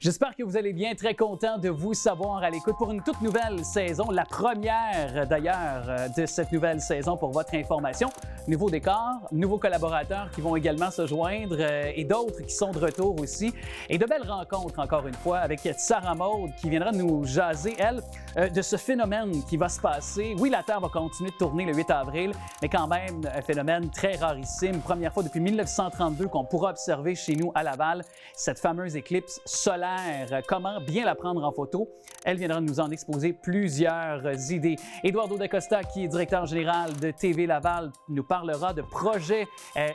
J'espère que vous allez bien, très content de vous savoir à l'écoute pour une toute nouvelle saison, la première d'ailleurs de cette nouvelle saison pour votre information. Nouveau décor, nouveaux collaborateurs qui vont également se joindre et d'autres qui sont de retour aussi. Et de belles rencontres encore une fois avec Sarah Maud qui viendra nous jaser, elle, de ce phénomène qui va se passer. Oui, la Terre va continuer de tourner le 8 avril, mais quand même un phénomène très rarissime. Première fois depuis 1932 qu'on pourra observer chez nous à Laval cette fameuse éclipse solaire. Comment bien la prendre en photo? Elle viendra nous en exposer plusieurs idées. Eduardo Da Costa, qui est directeur général de TV Laval, nous parlera de projets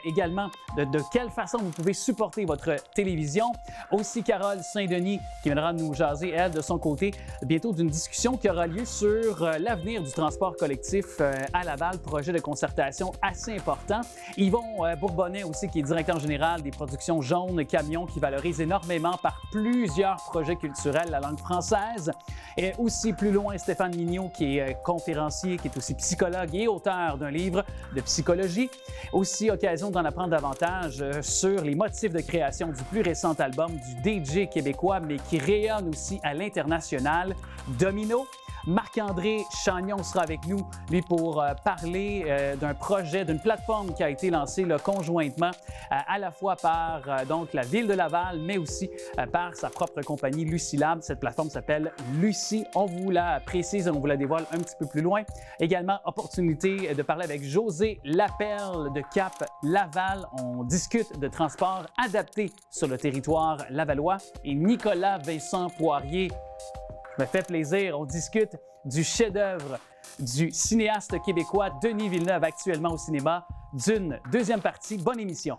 également, de quelle façon vous pouvez supporter votre télévision. Aussi Carole Saint-Denis, qui viendra nous jaser, elle, de son côté, bientôt d'une discussion qui aura lieu sur l'avenir du transport collectif à Laval, projet de concertation assez important. Yvon Bourbonnais aussi, qui est directeur général des productions Jaunes Camions, qui valorise énormément par plusieurs projets culturels la langue française. Et aussi plus loin, Stéphane Mignot, qui est conférencier, qui est aussi psychologue et auteur d'un livre de psychologie. Aussi, occasion d'en apprendre davantage sur les motifs de création du plus récent album du DJ québécois, mais qui rayonne aussi à l'international, Domino. Marc-André Chagnon sera avec nous, lui, pour parler d'un projet, d'une plateforme qui a été lancée là, conjointement à la fois par donc, la Ville de Laval, mais aussi par sa propre compagnie Lucilab. Cette plateforme s'appelle Lucie. On vous la précise et on vous la dévoile un petit peu plus loin. Également, opportunité de parler avec José Lapelle de Cap Laval. On discute de transport adapté sur le territoire lavallois. Et Nicolas Vincent Poirier me fait plaisir. On discute du chef-d'œuvre du cinéaste québécois Denis Villeneuve, actuellement au cinéma, d'une deuxième partie. Bonne émission.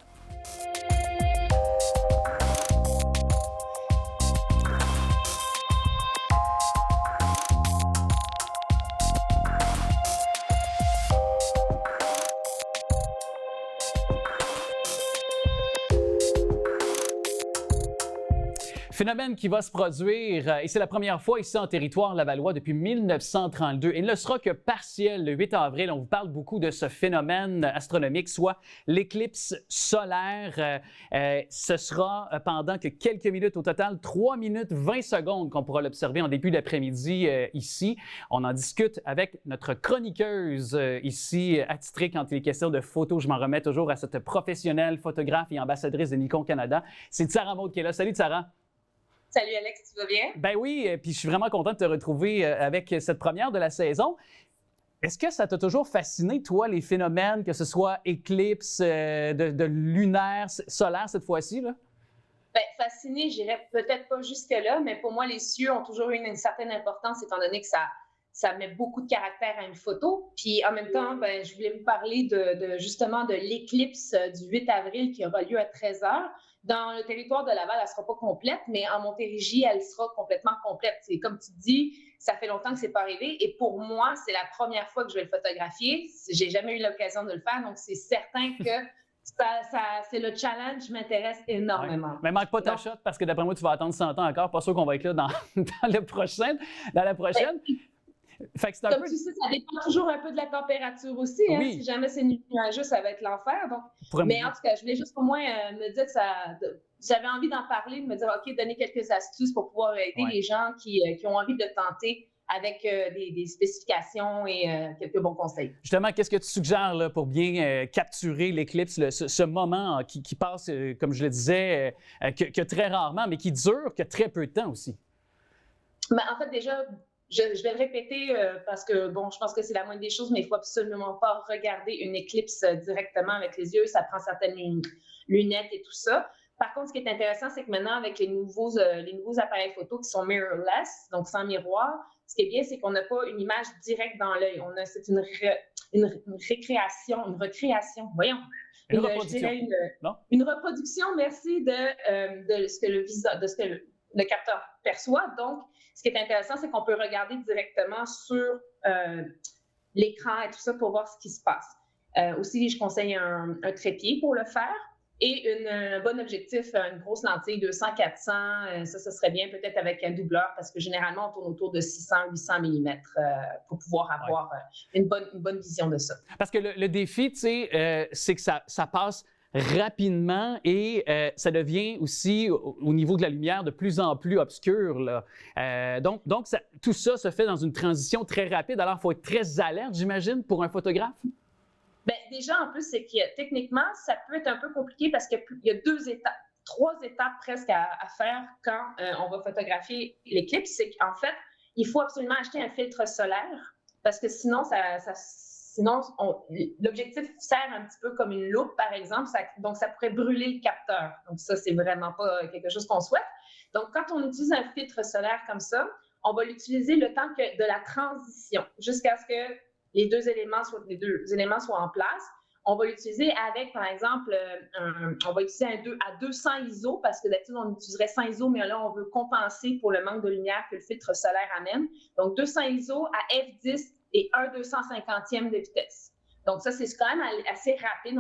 Phénomène qui va se produire, et c'est la première fois ici en territoire lavallois depuis 1932. Et il ne sera que partiel le 8 avril. On vous parle beaucoup de ce phénomène astronomique, soit l'éclipse solaire. Ce sera pendant que quelques minutes, au total 3 minutes 20 secondes qu'on pourra l'observer en début d'après-midi ici. On en discute avec notre chroniqueuse ici, attitrée quand il est question de photos. Je m'en remets toujours à cette professionnelle photographe et ambassadrice de Nikon Canada. C'est Sarah Maud qui est là. Salut Sarah! Salut Alex, tu vas bien? Ben oui, puis je suis vraiment content de te retrouver avec cette première de la saison. Est-ce que ça t'a toujours fasciné, toi, les phénomènes, que ce soit éclipse, de lunaire, solaire cette fois-ci, là? Bien, fasciné, j'irais peut-être pas jusque-là, mais pour moi, les cieux ont toujours eu une certaine importance, étant donné que ça met beaucoup de caractère à une photo. Puis en même temps, ben, je voulais vous parler justement de l'éclipse du 8 avril qui aura lieu à 13h. Dans le territoire de Laval, elle ne sera pas complète, mais en Montérégie, elle sera complètement complète. C'est comme tu dis, ça fait longtemps que ce n'est pas arrivé. Et pour moi, c'est la première fois que je vais le photographier. J'ai jamais eu l'occasion de le faire, donc c'est certain que c'est le challenge m'intéresse énormément. Ouais. Mais manque pas ta shot parce que d'après moi, tu vas attendre 100 ans encore. Pas sûr qu'on va être là dans la prochaine. Fait que comme tu sais, ça dépend toujours un peu de la température aussi. Hein? Oui. Si jamais c'est nuageux, ça va être l'enfer. Mais en tout cas, je voulais juste au moins me dire que j'avais envie d'en parler, de me dire, OK, donner quelques astuces pour pouvoir aider les gens qui ont envie de tenter avec des spécifications et quelques bons conseils. Justement, qu'est-ce que tu suggères là, pour bien capturer l'éclipse, ce moment qui passe, comme je le disais, que très rarement, mais qui dure que très peu de temps aussi? Ben, en fait, déjà, je vais le répéter parce que, bon, je pense que c'est la moindre des choses, mais il ne faut absolument pas regarder une éclipse directement avec les yeux. Ça prend certaines lunettes et tout ça. Par contre, ce qui est intéressant, c'est que maintenant, avec les nouveaux appareils photo qui sont mirrorless, donc sans miroir, ce qui est bien, c'est qu'on n'a pas une image directe dans l'œil. C'est une recréation, voyons. Une reproduction. Une reproduction, merci, de ce que le capteur perçoit. Donc, ce qui est intéressant, c'est qu'on peut regarder directement sur l'écran et tout ça pour voir ce qui se passe. Aussi, je conseille un trépied pour le faire et un bon objectif, une grosse lentille 200-400. Ça serait bien peut-être avec un doubleur parce que généralement, on tourne autour de 600-800 mm pour pouvoir avoir une bonne vision de ça. Parce que le défi, tu sais, c'est que ça passe rapidement et ça devient aussi, au niveau de la lumière, de plus en plus obscur, là. Donc tout ça se fait dans une transition très rapide. Alors, il faut être très alerte, j'imagine, pour un photographe? Bien, déjà, en plus, c'est que techniquement, ça peut être un peu compliqué parce qu'il y a 3 étapes presque à faire quand on va photographier l'éclipse. C'est qu'en fait, il faut absolument acheter un filtre solaire parce que sinon, l'objectif sert un petit peu comme une loupe, par exemple, donc ça pourrait brûler le capteur. Donc ça, c'est vraiment pas quelque chose qu'on souhaite. Donc, quand on utilise un filtre solaire comme ça, on va l'utiliser le temps de la transition, jusqu'à ce que les deux éléments soient en place. On va l'utiliser avec, par exemple, on va utiliser à 200 ISO, parce que d'habitude, on utiliserait 100 ISO, mais là, on veut compenser pour le manque de lumière que le filtre solaire amène. Donc, 200 ISO à f10 et 1/250e de vitesse. Donc, ça, c'est quand même assez rapide.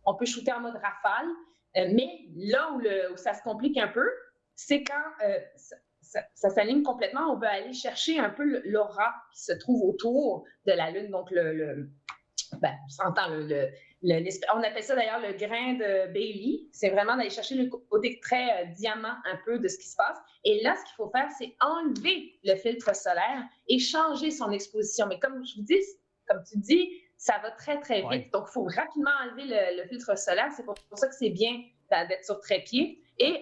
On peut shooter en mode rafale. Mais là où ça se complique un peu, c'est quand ça s'aligne complètement. On veut aller chercher un peu l'aura qui se trouve autour de la Lune. Donc, on appelle ça d'ailleurs le grain de Bailey. C'est vraiment d'aller chercher le côté très diamant un peu de ce qui se passe. Et là, ce qu'il faut faire, c'est enlever le filtre solaire et changer son exposition. Mais comme je vous dis, comme tu dis, ça va très, très vite. Ouais. Donc, il faut rapidement enlever le filtre solaire. C'est pour ça que c'est bien d'être sur trépied. Et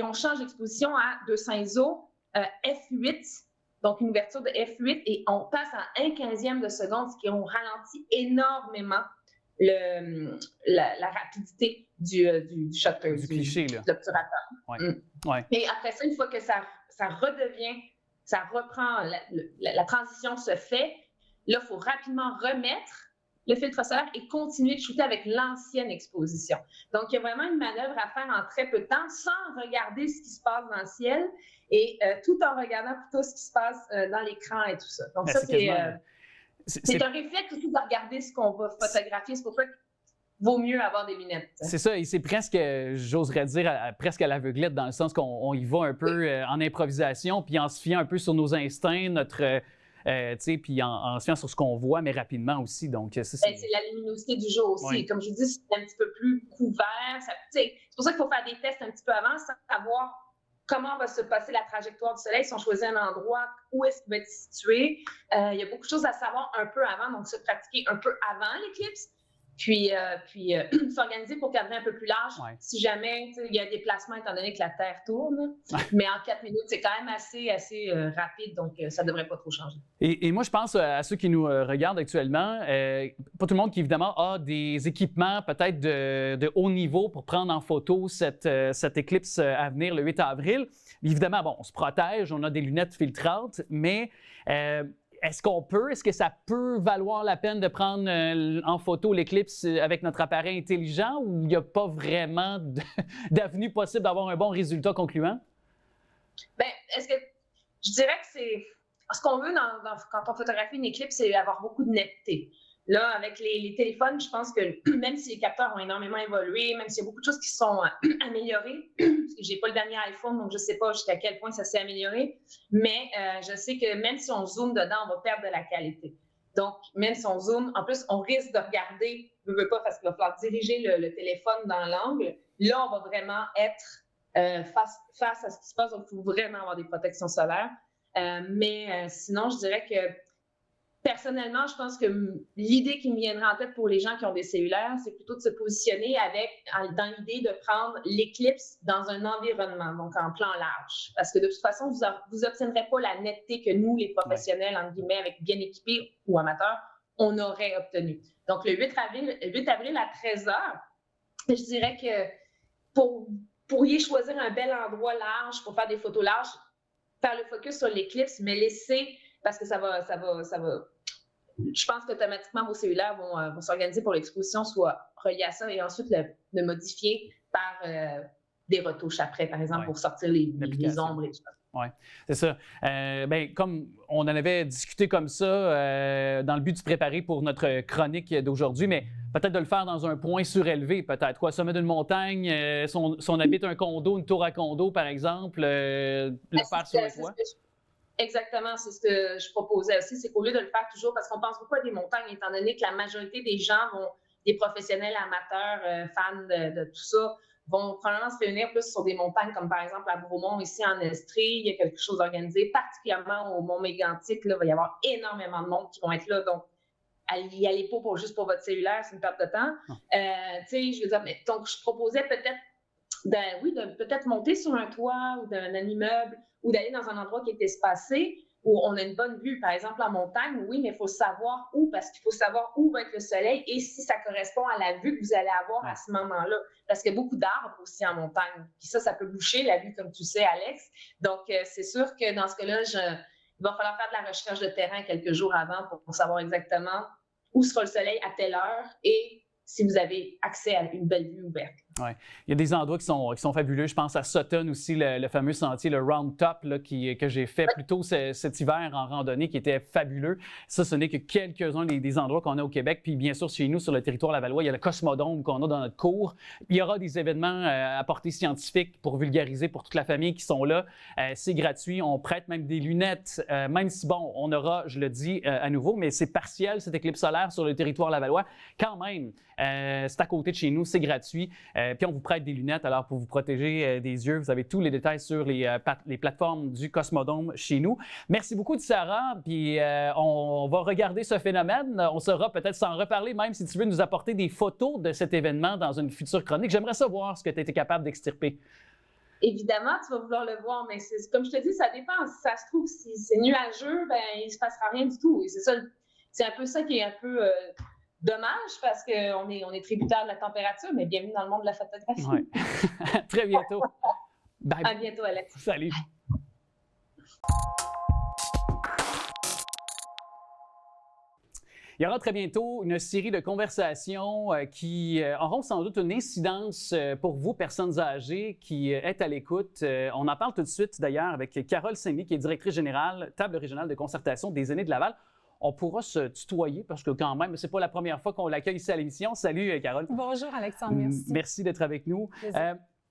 on change l'exposition à 200 ISO, f8. Donc, une ouverture de f8 et on passe à 1/15e de seconde, ce qui ralentit énormément la rapidité du shutter, du cliché, là. De l'obturateur. Ouais. Ouais. Et après ça, une fois que ça reprend, la transition se fait, là, il faut rapidement remettre le filtre solaire et continuer de shooter avec l'ancienne exposition. Donc, il y a vraiment une manœuvre à faire en très peu de temps sans regarder ce qui se passe dans le ciel et tout en regardant plutôt ce qui se passe dans l'écran et tout ça. Donc, ça, c'est un réflexe aussi de regarder ce qu'on va photographier. C'est pour ça qu'il vaut mieux avoir des lunettes. C'est ça, et c'est presque, j'oserais dire, presque à l'aveuglette, dans le sens qu'on y va un peu en improvisation, puis en se fiant un peu sur nos instincts, puis en se fiant sur ce qu'on voit, mais rapidement aussi. Donc, c'est la luminosité du jour aussi. Oui. Comme je vous dis, c'est un petit peu plus couvert. C'est pour ça qu'il faut faire des tests un petit peu avant, sans savoir comment va se passer la trajectoire du soleil. Si on choisit un endroit, où est-ce qu'il va être situé. Il y a beaucoup de choses à savoir un peu avant, donc se pratiquer un peu avant l'éclipse. Puis s'organiser pour cadrer un peu plus large, si jamais il y a des déplacements étant donné que la Terre tourne. Mais en 4 minutes, c'est quand même assez rapide, donc ça ne devrait pas trop changer. Et moi, je pense à ceux qui nous regardent actuellement, pas tout le monde qui, évidemment, a des équipements peut-être de haut niveau pour prendre en photo cette éclipse à venir le 8 avril. Évidemment, bon, on se protège, on a des lunettes filtrantes, mais est-ce que ça peut valoir la peine de prendre en photo l'éclipse avec notre appareil intelligent ou il n'y a pas vraiment d'avenue possible d'avoir un bon résultat concluant? Bien, je dirais que c'est... Ce qu'on veut quand on photographie une éclipse, c'est avoir beaucoup de netteté. Là, avec les téléphones, je pense que même si les capteurs ont énormément évolué, même s'il y a beaucoup de choses qui sont améliorées, parce que je n'ai pas le dernier iPhone, donc je ne sais pas jusqu'à quel point ça s'est amélioré, mais je sais que même si on zoome dedans, on va perdre de la qualité. Donc, même si on zoome, en plus, on risque de regarder, je ne veux pas, parce qu'il va falloir diriger le téléphone dans l'angle. Là, on va vraiment être face à ce qui se passe, donc il faut vraiment avoir des protections solaires. Mais sinon, je dirais que personnellement, je pense que l'idée qui me viendrait en tête pour les gens qui ont des cellulaires, c'est plutôt de se positionner dans l'idée de prendre l'éclipse dans un environnement, donc en plan large. Parce que de toute façon, vous n'obtiendrez pas la netteté que nous, les professionnels, entre guillemets, avec bien équipés ou amateurs, on aurait obtenu. Donc, le 8 avril à 13h, je dirais que pourriez choisir un bel endroit large pour faire des photos larges, faire le focus sur l'éclipse, mais laisser, parce que ça va. Je pense qu'automatiquement, vos cellulaires vont s'organiser pour que l'exposition soit reliée à ça et ensuite le modifier par des retouches après, par exemple, pour sortir les ombres et tout ça. Oui, c'est ça. Comme on en avait discuté comme ça, dans le but de se préparer pour notre chronique d'aujourd'hui, mais peut-être de le faire dans un point surélevé, peut-être. Quoi, sommet d'une montagne, si on habite un condo, une tour à condo, par exemple, le faire sur le toit. Exactement, c'est ce que je proposais aussi, c'est qu'au lieu de le faire toujours, parce qu'on pense beaucoup à des montagnes, étant donné que la majorité des gens vont des professionnels amateurs, fans de tout ça, vont probablement se réunir plus sur des montagnes comme par exemple à Bromont, ici en Estrie. Il y a quelque chose d'organisé, particulièrement au Mont Mégantic. Là, il va y avoir énormément de monde qui vont être là. Donc, y allez pas juste pour votre cellulaire, c'est une perte de temps. Je veux dire, donc, je proposais peut-être de peut-être monter sur un toit ou d'un immeuble ou d'aller dans un endroit qui est espacé où on a une bonne vue, par exemple en montagne, oui, mais il faut savoir où, parce qu'il faut savoir où va être le soleil et si ça correspond à la vue que vous allez avoir à ce moment-là. Parce qu'il y a beaucoup d'arbres aussi en montagne. Puis ça peut boucher la vue, comme tu sais, Alex. Donc, c'est sûr que dans ce cas-là, il va falloir faire de la recherche de terrain quelques jours avant pour savoir exactement où sera le soleil à telle heure et si vous avez accès à une belle vue ouverte. Ouais. Il y a des endroits qui sont fabuleux. Je pense à Sutton aussi, le fameux sentier, le Round Top, là, que j'ai fait plus tôt cet hiver en randonnée, qui était fabuleux. Ça, ce n'est que quelques-uns des endroits qu'on a au Québec. Puis bien sûr, chez nous, sur le territoire Lavallois, il y a le Cosmodome qu'on a dans notre cours. Il y aura des événements à portée scientifique pour vulgariser pour toute la famille qui sont là. C'est gratuit. On prête même des lunettes, même si, bon, on aura, je le dis à nouveau, mais c'est partiel, cette éclipse solaire sur le territoire Lavallois. Quand même, c'est à côté de chez nous, c'est gratuit. Puis on vous prête des lunettes alors pour vous protéger des yeux. Vous avez tous les détails sur les plateformes du Cosmodome chez nous. Merci beaucoup, Sarah. Puis on va regarder ce phénomène. On saura peut-être s'en reparler, même si tu veux nous apporter des photos de cet événement dans une future chronique. J'aimerais savoir ce que tu étais capable d'extirper. Évidemment, tu vas vouloir le voir, mais comme je te dis, ça dépend. Si ça se trouve, si c'est nuageux, ben il ne se passera rien du tout. Et c'est un peu ça qui est un peu... dommage parce qu'on est tributaire de la température, mais bienvenue dans le monde de la photographie. Ouais. Très bientôt. Bye. À bientôt, Alex. Salut. Il y aura très bientôt une série de conversations qui auront sans doute une incidence pour vous, personnes âgées qui êtes à l'écoute. On en parle tout de suite d'ailleurs avec Carole Saint-Louis, qui est directrice générale, table régionale de concertation des aînés de Laval. On pourra se tutoyer parce que quand même, c'est pas la première fois qu'on l'accueille ici à l'émission. Salut, Carole. Bonjour, Alexandre, merci. Merci d'être avec nous.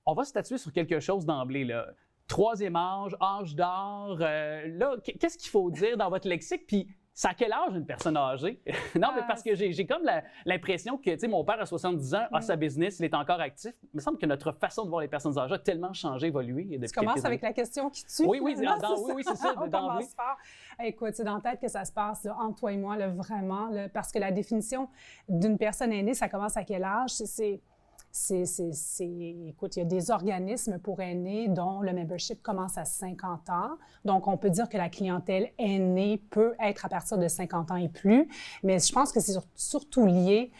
On va statuer sur quelque chose d'emblée, là. Troisième âge d'or. Là, qu'est-ce qu'il faut dire dans votre lexique? Puis, c'est à quel âge une personne âgée? Non, mais parce que j'ai comme l'impression que, tu sais, mon père a 70 ans, a sa business, il est encore actif. Il me semble que notre façon de voir les personnes âgées a tellement changé, évolué. Depuis tu commences avec la question qui tue? Oui, c'est ça. On commence fort. Écoute, c'est dans la tête que ça se passe, là, entre toi et moi, là, vraiment, là, parce que la définition d'une personne aînée, ça commence à quel âge? Écoute, il y a des organismes pour aînés dont le membership commence à 50 ans. Donc, on peut dire que la clientèle aînée peut être à partir de 50 ans et plus. Mais je pense que c'est surtout lié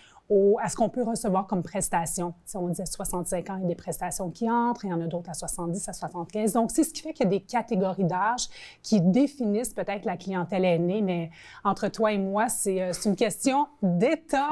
à ce qu'on peut recevoir comme prestations. Si on dit à 65 ans, il y a des prestations qui entrent, il y en a d'autres à 70, à 75. Donc, c'est ce qui fait qu'il y a des catégories d'âge qui définissent peut-être la clientèle aînée, mais entre toi et moi, c'est une question d'état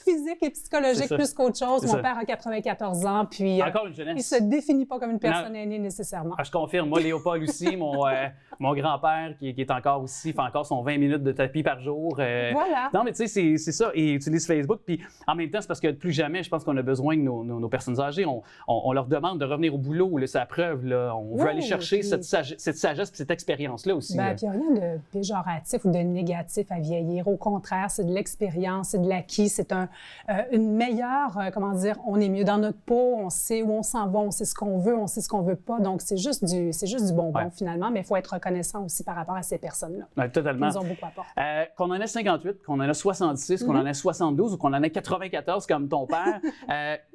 physique et psychologique plus qu'autre chose. Mon père a 94 ans, puis encore une jeunesse. Il ne se définit pas comme une personne aînée nécessairement. Je confirme. Moi, Léopold aussi, mon grand-père qui est encore aussi, fait encore son 20 minutes de tapis par jour. Voilà. Non, mais tu sais, c'est ça. Et utilise Facebook. Puis en même temps, c'est parce que plus jamais, je pense qu'on a besoin de nos personnes âgées. On leur demande de revenir au boulot. C'est la preuve. Là. On veut aller chercher cette sagesse et cette expérience-là aussi. Bien, puis il n'y a rien de péjoratif ou de négatif à vieillir. Au contraire, c'est de l'expérience, c'est de l'acquis. C'est une meilleure, on est mieux dans notre peau, on sait où on s'en va, on sait ce qu'on veut, on sait ce qu'on veut pas. Donc, c'est juste du bonbon finalement, mais il faut être reconnaissant aussi par rapport à ces personnes-là. Ouais, totalement. Ils ont beaucoup apporté. Qu'on en ait 58, qu'on en ait 66, qu'on en ait 72 ou qu'on en ait 94 comme ton père,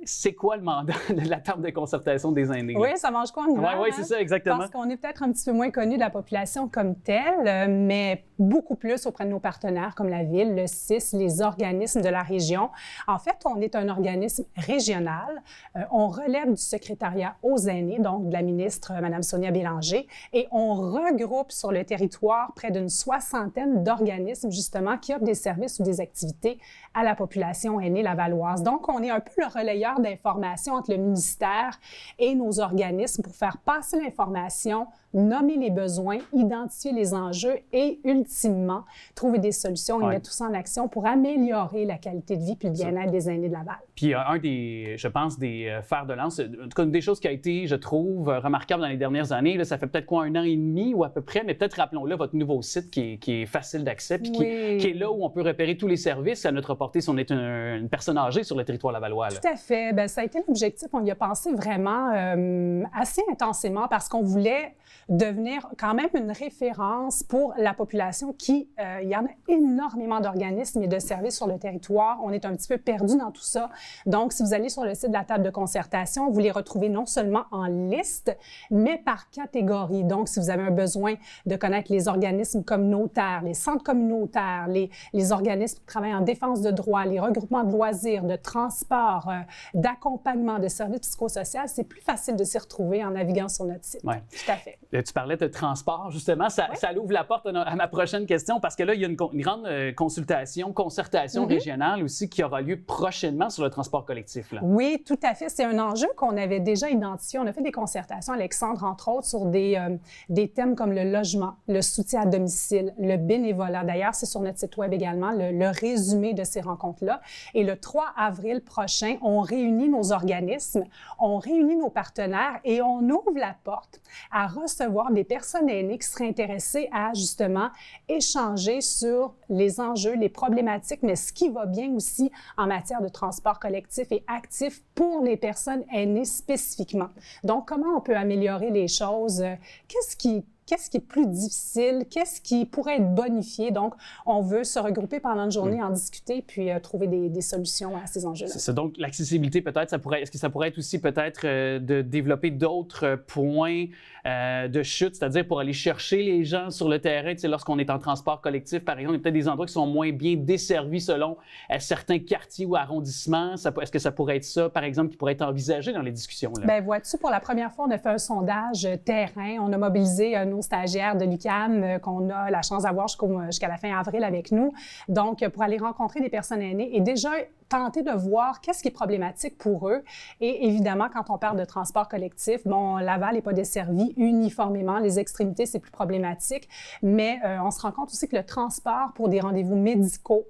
c'est quoi le mandat de la table de concertation des aînés? Oui, ça mange quoi en hiver? Oui, c'est ça, exactement. Parce qu'on est peut-être un petit peu moins connu de la population comme telle, mais beaucoup plus auprès de nos partenaires comme la Ville, le CIS, les organismes de la région. En fait, on est un organisme régional. On relève du secrétariat aux aînés, donc de la ministre Mme Sonia Bélanger, et on regroupe sur le territoire près d'une 60aine d'organismes, justement, qui offrent des services ou des activités à la population aînée lavalloise. Donc, on est un peu le relayeur d'informations entre le ministère et nos organismes pour faire passer l'information, nommer les besoins, identifier les enjeux et, ultimement, trouver des solutions et mettre tout ça en action pour améliorer la qualité de vie puis le bien-être des aînés de Laval. Puis un des, je pense, des fers de lance, en tout cas, une des choses qui a été, je trouve, remarquable dans les dernières années, là, ça fait peut-être quoi, 1 an et demi ou à peu près, mais peut-être rappelons-le, votre nouveau site qui est facile d'accès puis qui est là où on peut repérer tous les services à notre portée sur si on est une personne âgée sur le territoire lavallois. Là. Tout à fait. Bien, ça a été l'objectif. On y a pensé vraiment assez intensément parce qu'on voulait devenir quand même une référence pour la population qui, il y en a énormément d'organismes et de services sur le territoire. On est un petit peu perdu dans tout ça. Donc, si vous allez sur le site de la table de concertation, vous les retrouvez non seulement en liste, mais par catégorie. Donc, si vous avez un besoin de connaître les organismes communautaires, les centres communautaires, les organismes qui travaillent en défense de droits, les regroupements de loisirs, de transport, d'accompagnement, de services psychosociaux, c'est plus facile de s'y retrouver en naviguant sur notre site. Ouais. Tout à fait. Tu parlais de transport, justement. Ça ouvre la porte à ma prochaine question parce que là, il y a une grande concertation régionale aussi qui aura lieu prochainement sur le transport collectif. Là. Oui, tout à fait. C'est un enjeu qu'on avait déjà identifié. On a fait des concertations, Alexandre, entre autres, sur des thèmes comme le logement, le soutien à domicile, le bénévolat. D'ailleurs, c'est sur notre site Web également, le résumé de ces rencontres-là. Et le 3 avril prochain, on réunit nos organismes, on réunit nos partenaires et on ouvre la porte à recevoir des personnes aînées qui seraient intéressées à, justement, échanger sur les enjeux, les problématiques, mais ce qui va bien aussi en matière de transport collectif et actif pour les personnes aînées spécifiquement. Donc, comment on peut améliorer les choses? Qu'est-ce qui est plus difficile? Qu'est-ce qui pourrait être bonifié? Donc, on veut se regrouper pendant une journée, en discuter, puis trouver des solutions à ces enjeux-là. C'est donc l'accessibilité, peut-être, est-ce que ça pourrait être aussi peut-être de développer d'autres points de chute, c'est-à-dire pour aller chercher les gens sur le terrain, tu sais, lorsqu'on est en transport collectif, par exemple, il y a peut-être des endroits qui sont moins bien desservis selon certains quartiers ou arrondissements. Est-ce que ça pourrait être ça, par exemple, qui pourrait être envisagé dans les discussions? Là? Bien, vois-tu, pour la première fois, on a fait un sondage terrain. On a mobilisé nos stagiaires de l'UQAM qu'on a la chance d'avoir jusqu'à la fin avril avec nous. Donc, pour aller rencontrer des personnes aînées et déjà tenter de voir qu'est-ce qui est problématique pour eux. Et évidemment, quand on parle de transport collectif, bon, Laval n'est pas desservi uniformément. Les extrémités, c'est plus problématique. Mais on se rend compte aussi que le transport pour des rendez-vous médicaux,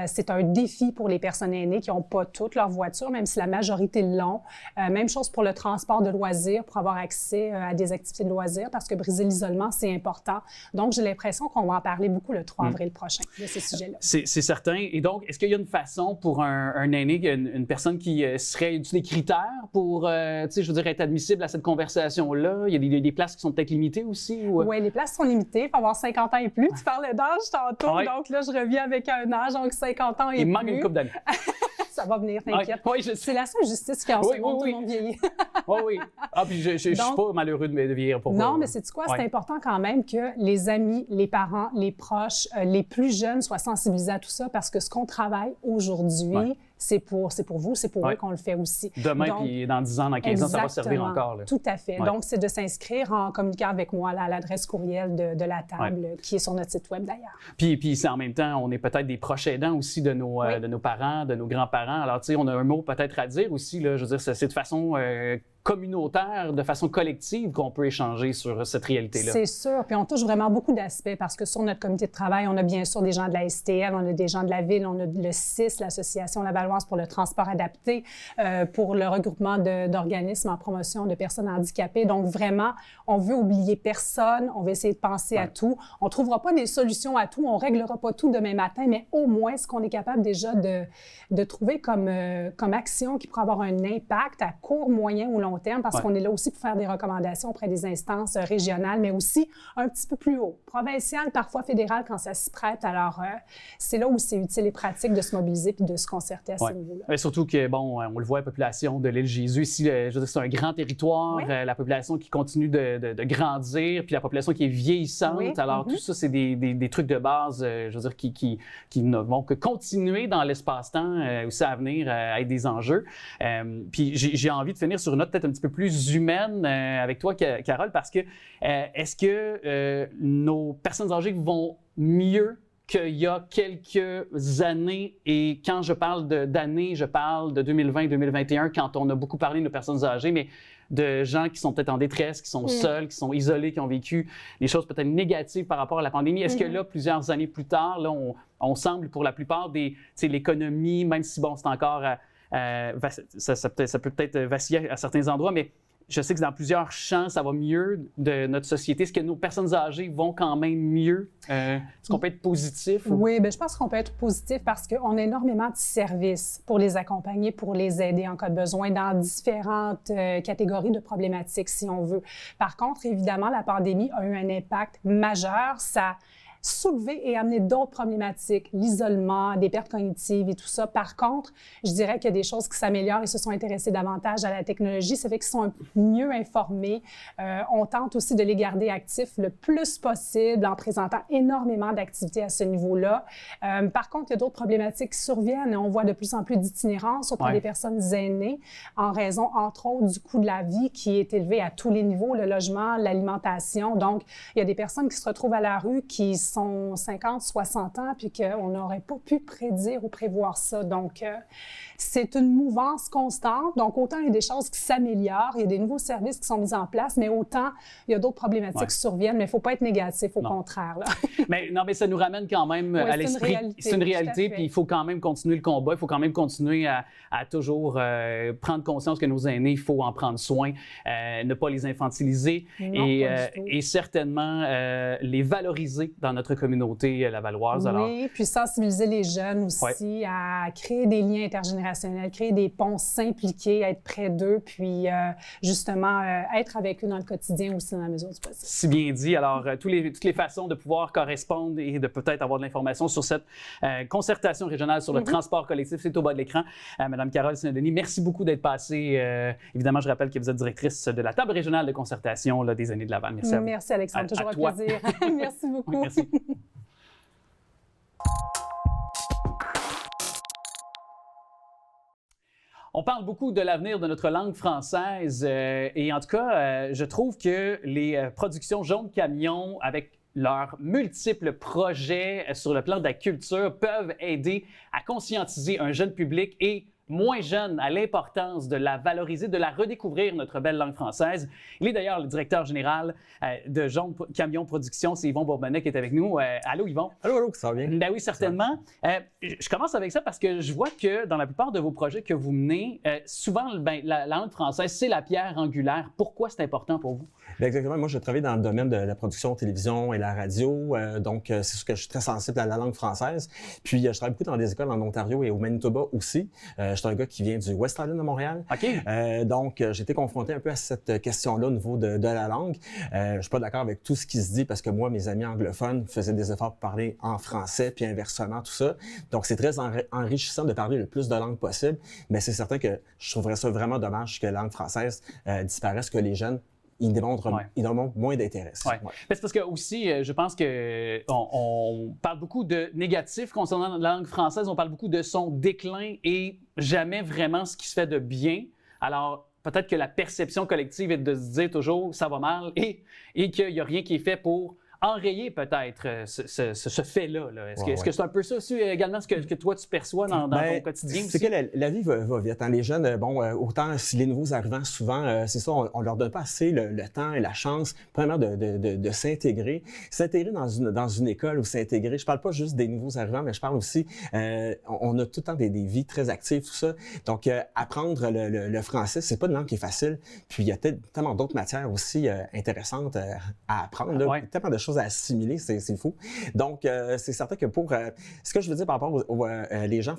c'est un défi pour les personnes aînées qui n'ont pas toutes leur voiture, même si la majorité l'ont. Même chose pour le transport de loisirs, pour avoir accès à des activités de loisirs, parce que briser l'isolement, c'est important. Donc, j'ai l'impression qu'on va en parler beaucoup le 3 avril prochain de ces sujets-là. C'est certain. Et donc, est-ce qu'il y a une façon pour un aîné, une personne qui serait des critères pour, je veux dire, être admissible à cette conversation-là? Il y a des places qui sont peut-être limitées aussi? Ou... Oui, les places sont limitées. Il faut avoir 50 ans et plus. Tu parlais d'âge tantôt, donc là, je reviens avec un âge, donc 50 ans et plus. Il manque une couple d'années. Ça va venir, t'inquiète. Oui, c'est la seule justice qui en ce moment, tout le monde vieillit. Oui. Ah, puis je ne suis pas malheureux de vieillir pour Non, mais c'est quoi? C'est important quand même que les amis, les parents, les proches, les plus jeunes soient sensibilisés à tout ça parce que ce qu'on travaille aujourd'hui, c'est pour vous, c'est pour eux qu'on le fait aussi. Demain, puis dans 10 ans, dans 15 ans, ça va servir encore. Là. Tout à fait. Donc, c'est de s'inscrire en communiquant avec moi à l'adresse courriel de la table, qui est sur notre site Web d'ailleurs. Puis en même temps, on est peut-être des proches aidants aussi de nos parents, de nos grands-parents. Alors, tu sais, on a un mot peut-être à dire aussi, là, je veux dire, c'est de façon communautaire, de façon collective qu'on peut échanger sur cette réalité-là. C'est sûr. Puis on touche vraiment beaucoup d'aspects parce que sur notre comité de travail, on a bien sûr des gens de la STL, on a des gens de la Ville, on a le CIS, l'Association lavalloise pour le transport adapté, pour le regroupement d'organismes en promotion de personnes handicapées. Donc vraiment, on veut oublier personne, on veut essayer de penser à tout. On ne trouvera pas des solutions à tout, on ne réglera pas tout demain matin, mais au moins ce qu'on est capable déjà de trouver comme action qui pourrait avoir un impact à court, moyen ou long terme, parce qu'on est là aussi pour faire des recommandations auprès des instances régionales, mais aussi un petit peu plus haut, provincial, parfois fédéral quand ça s'y prête. Alors, c'est là où c'est utile et pratique de se mobiliser puis de se concerter à ce niveau-là. Mais surtout que, bon, on le voit, la population de l'île Jésus, ici, je veux dire, c'est un grand territoire, la population qui continue de grandir, puis la population qui est vieillissante. Alors, tout ça, c'est des trucs de base, je veux dire, qui ne vont que continuer dans l'espace-temps aussi à venir à être des enjeux. Puis j'ai envie de finir sur une note peut-être un petit peu plus humaine avec toi, Carole, parce que est-ce que nos personnes âgées vont mieux qu'il y a quelques années? Et quand je parle d'années, je parle de 2020-2021, quand on a beaucoup parlé de nos personnes âgées, mais de gens qui sont peut-être en détresse, qui sont seuls, qui sont isolés, qui ont vécu des choses peut-être négatives par rapport à la pandémie. Est-ce que là, plusieurs années plus tard, là, on semble pour la plupart l'économie, même si bon, c'est encore... ça peut peut-être vaciller à certains endroits, mais je sais que dans plusieurs champs, ça va mieux de notre société. Est-ce que nos personnes âgées vont quand même mieux? Est-ce qu'on peut être positif? Oui, bien, je pense qu'on peut être positif parce qu'on a énormément de services pour les accompagner, pour les aider en cas de besoin dans différentes catégories de problématiques, si on veut. Par contre, évidemment, la pandémie a eu un impact majeur. Ça soulever et amener d'autres problématiques, l'isolement, des pertes cognitives et tout ça. Par contre, je dirais qu'il y a des choses qui s'améliorent et se sont intéressés davantage à la technologie. Ça fait qu'ils sont mieux informés. On tente aussi de les garder actifs le plus possible en présentant énormément d'activités à ce niveau-là. Par contre, il y a d'autres problématiques qui surviennent. On voit de plus en plus d'itinérance auprès des personnes aînées en raison, entre autres, du coût de la vie qui est élevé à tous les niveaux, le logement, l'alimentation. Donc, il y a des personnes qui se retrouvent à la rue qui sont 50, 60 ans, puis qu'on n'aurait pas pu prédire ou prévoir ça. Donc, c'est une mouvance constante. Donc, autant il y a des choses qui s'améliorent, il y a des nouveaux services qui sont mis en place, mais autant il y a d'autres problématiques qui surviennent, mais il ne faut pas être négatif, au contraire. Là. mais ça nous ramène quand même à l'esprit. C'est une réalité, puis il faut quand même continuer le combat, il faut quand même continuer à toujours prendre conscience que nos aînés, il faut en prendre soin, ne pas les infantiliser et certainement les valoriser dans notre communauté lavalloise. Oui, puis sensibiliser les jeunes aussi à créer des liens intergénérationnels, créer des ponts s'impliquer, être près d'eux, puis justement être avec eux dans le quotidien aussi dans la mesure du possible. Si bien dit. Alors, toutes les façons de pouvoir correspondre et de peut-être avoir de l'information sur cette concertation régionale sur le transport collectif, c'est au bas de l'écran. Madame Carole Sénédenis, merci beaucoup d'être passée. Évidemment, je rappelle que vous êtes directrice de la table régionale de concertation des aînés de Laval. Merci à vous. Merci Alexandre, toujours un plaisir. Merci beaucoup. Oui, merci. On parle beaucoup de l'avenir de notre langue française et en tout cas, je trouve que les productions Jaune Camion, avec leurs multiples projets sur le plan de la culture, peuvent aider à conscientiser un jeune public et moins jeune à l'importance de la valoriser, de la redécouvrir, notre belle langue française. Il est d'ailleurs le directeur général de Jaune Camion Production, c'est Yvon Bourbonnais qui est avec nous. Allô, Yvon? Allô, ça va bien? Ben oui, certainement. Je commence avec ça parce que je vois que dans la plupart de vos projets que vous menez, souvent, la langue française, c'est la pierre angulaire. Pourquoi c'est important pour vous? Bien, exactement. Moi, je travaille dans le domaine de la production télévision et la radio. Donc, c'est sûr que je suis très sensible à la langue française. Puis, je travaille beaucoup dans des écoles en Ontario et au Manitoba aussi. Je suis un gars qui vient du West Island de Montréal. OK. Donc, j'ai été confronté un peu à cette question-là au niveau de la langue. Je suis pas d'accord avec tout ce qui se dit parce que moi, mes amis anglophones faisaient des efforts pour parler en français, puis inversement, tout ça. Donc, c'est très enrichissant de parler le plus de langues possible. Mais c'est certain que je trouverais ça vraiment dommage que la langue française disparaisse, que les jeunes ils démontrent moins d'intérêt. Ouais. C'est parce que aussi, je pense qu'on parle beaucoup de négatifs concernant la langue française, on parle beaucoup de son déclin et jamais vraiment ce qui se fait de bien. Alors, peut-être que la perception collective est de se dire toujours « ça va mal » et qu'il n'y a rien qui est fait pour enrayer peut-être ce fait-là. Là. Est-ce que c'est un peu ça aussi également ce que toi tu perçois dans ton quotidien? C'est que la vie va vite. Hein. Les jeunes, autant si les nouveaux arrivants, souvent, c'est ça, on leur donne pas assez le temps et la chance, premièrement, de s'intégrer. S'intégrer dans une école ou s'intégrer, je parle pas juste des nouveaux arrivants, mais je parle aussi, on a tout le temps des vies très actives, tout ça. Donc, apprendre le français, c'est pas une langue qui est facile. Puis, il y a tellement d'autres matières aussi intéressantes à apprendre. Là, tellement de choses à assimiler, c'est fou. Donc, c'est certain que ce que je veux dire par rapport aux les gens,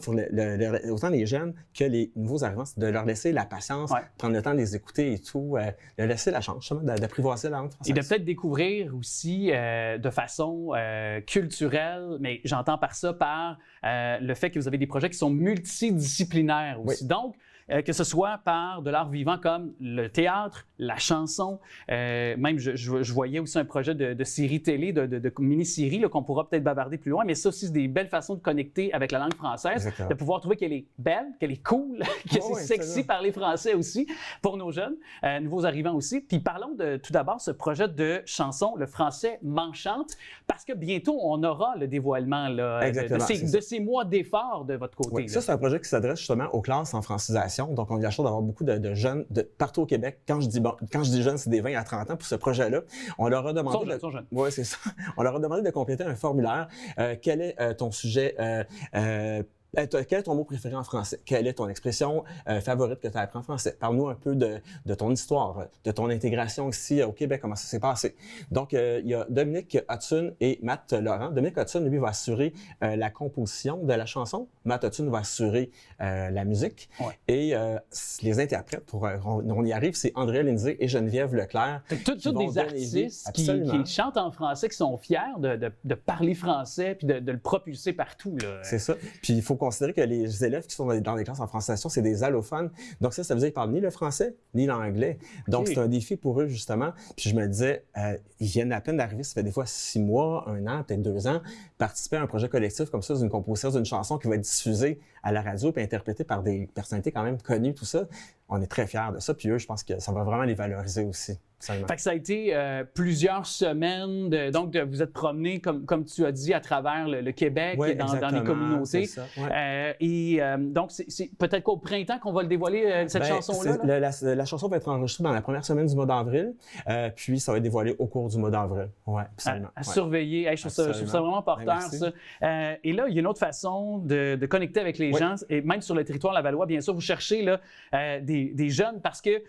autant les jeunes que les nouveaux arrivants, c'est de leur laisser la patience, prendre le temps de les écouter et tout, de laisser la chance, justement, d'apprivoiser la langue française. Et de peut-être découvrir aussi de façon culturelle, mais j'entends par ça le fait que vous avez des projets qui sont multidisciplinaires aussi. Donc, que ce soit par de l'art vivant comme le théâtre, la chanson, même je voyais aussi un projet de série télé, de mini-série qu'on pourra peut-être bavarder plus loin, mais ça aussi, c'est des belles façons de connecter avec la langue française, Exactement. de pouvoir trouver qu'elle est belle, qu'elle est cool, que c'est sexy parler français aussi pour nos jeunes, nouveaux arrivants aussi. Puis parlons tout d'abord ce projet de chanson, le français m'enchante, parce que bientôt, on aura le dévoilement là, de ces mois d'efforts de votre côté. Oui, ça, c'est un projet qui s'adresse justement aux classes en francisation. Donc, on a la chance d'avoir beaucoup de jeunes partout au Québec. Quand je dis jeunes, c'est des 20 à 30 ans pour ce projet-là. On leur a demandé... Ils sont jeunes. Oui, c'est ça. On leur a demandé de compléter un formulaire. Quel est ton sujet Quel est ton mot préféré en français? Quelle est ton expression favorite que tu as appris en français? Parle-nous un peu de ton histoire, de ton intégration ici au Québec, comment ça s'est passé. Donc, il y a Dominique Hudson et Matt Laurent. Dominique Hudson, lui, va assurer la composition de la chanson. Matt Hudson va assurer la musique. Ouais. Et les interprètes, on y arrive, c'est André Lindsay et Geneviève Leclerc. Tous des artistes qui chantent en français, qui sont fiers de parler français puis de le propulser partout. C'est ça. Puis il faut considérer que les élèves qui sont dans les classes en francisations, c'est des allophones. Donc ça veut dire qu'ils parlent ni le français ni l'anglais. Donc c'est un défi pour eux, justement. Puis je me disais, ils viennent à peine d'arriver, ça fait des fois 6 mois, 1 an, peut-être 2 ans, participer à un projet collectif comme ça, d'une composition d'une chanson qui va être diffusée à la radio puis interprétée par des personnalités quand même connues, tout ça. On est très fiers de ça. Puis eux, je pense que ça va vraiment les valoriser aussi. Fait que ça a été plusieurs semaines, vous êtes promenés, comme tu as dit, à travers le Québec et dans les communautés. Ça, ouais. Donc, c'est peut-être qu'au printemps qu'on va le dévoiler, cette chanson-là? La chanson va être enregistrée dans la première semaine du mois d'avril, puis ça va être dévoilé au cours du mois d'avril. Oui, absolument. À surveiller. Hey, je trouve ça vraiment porteur, ça. Et là, il y a une autre façon de connecter avec les gens, et même sur le territoire Lavallois, bien sûr, vous cherchez là, des jeunes parce que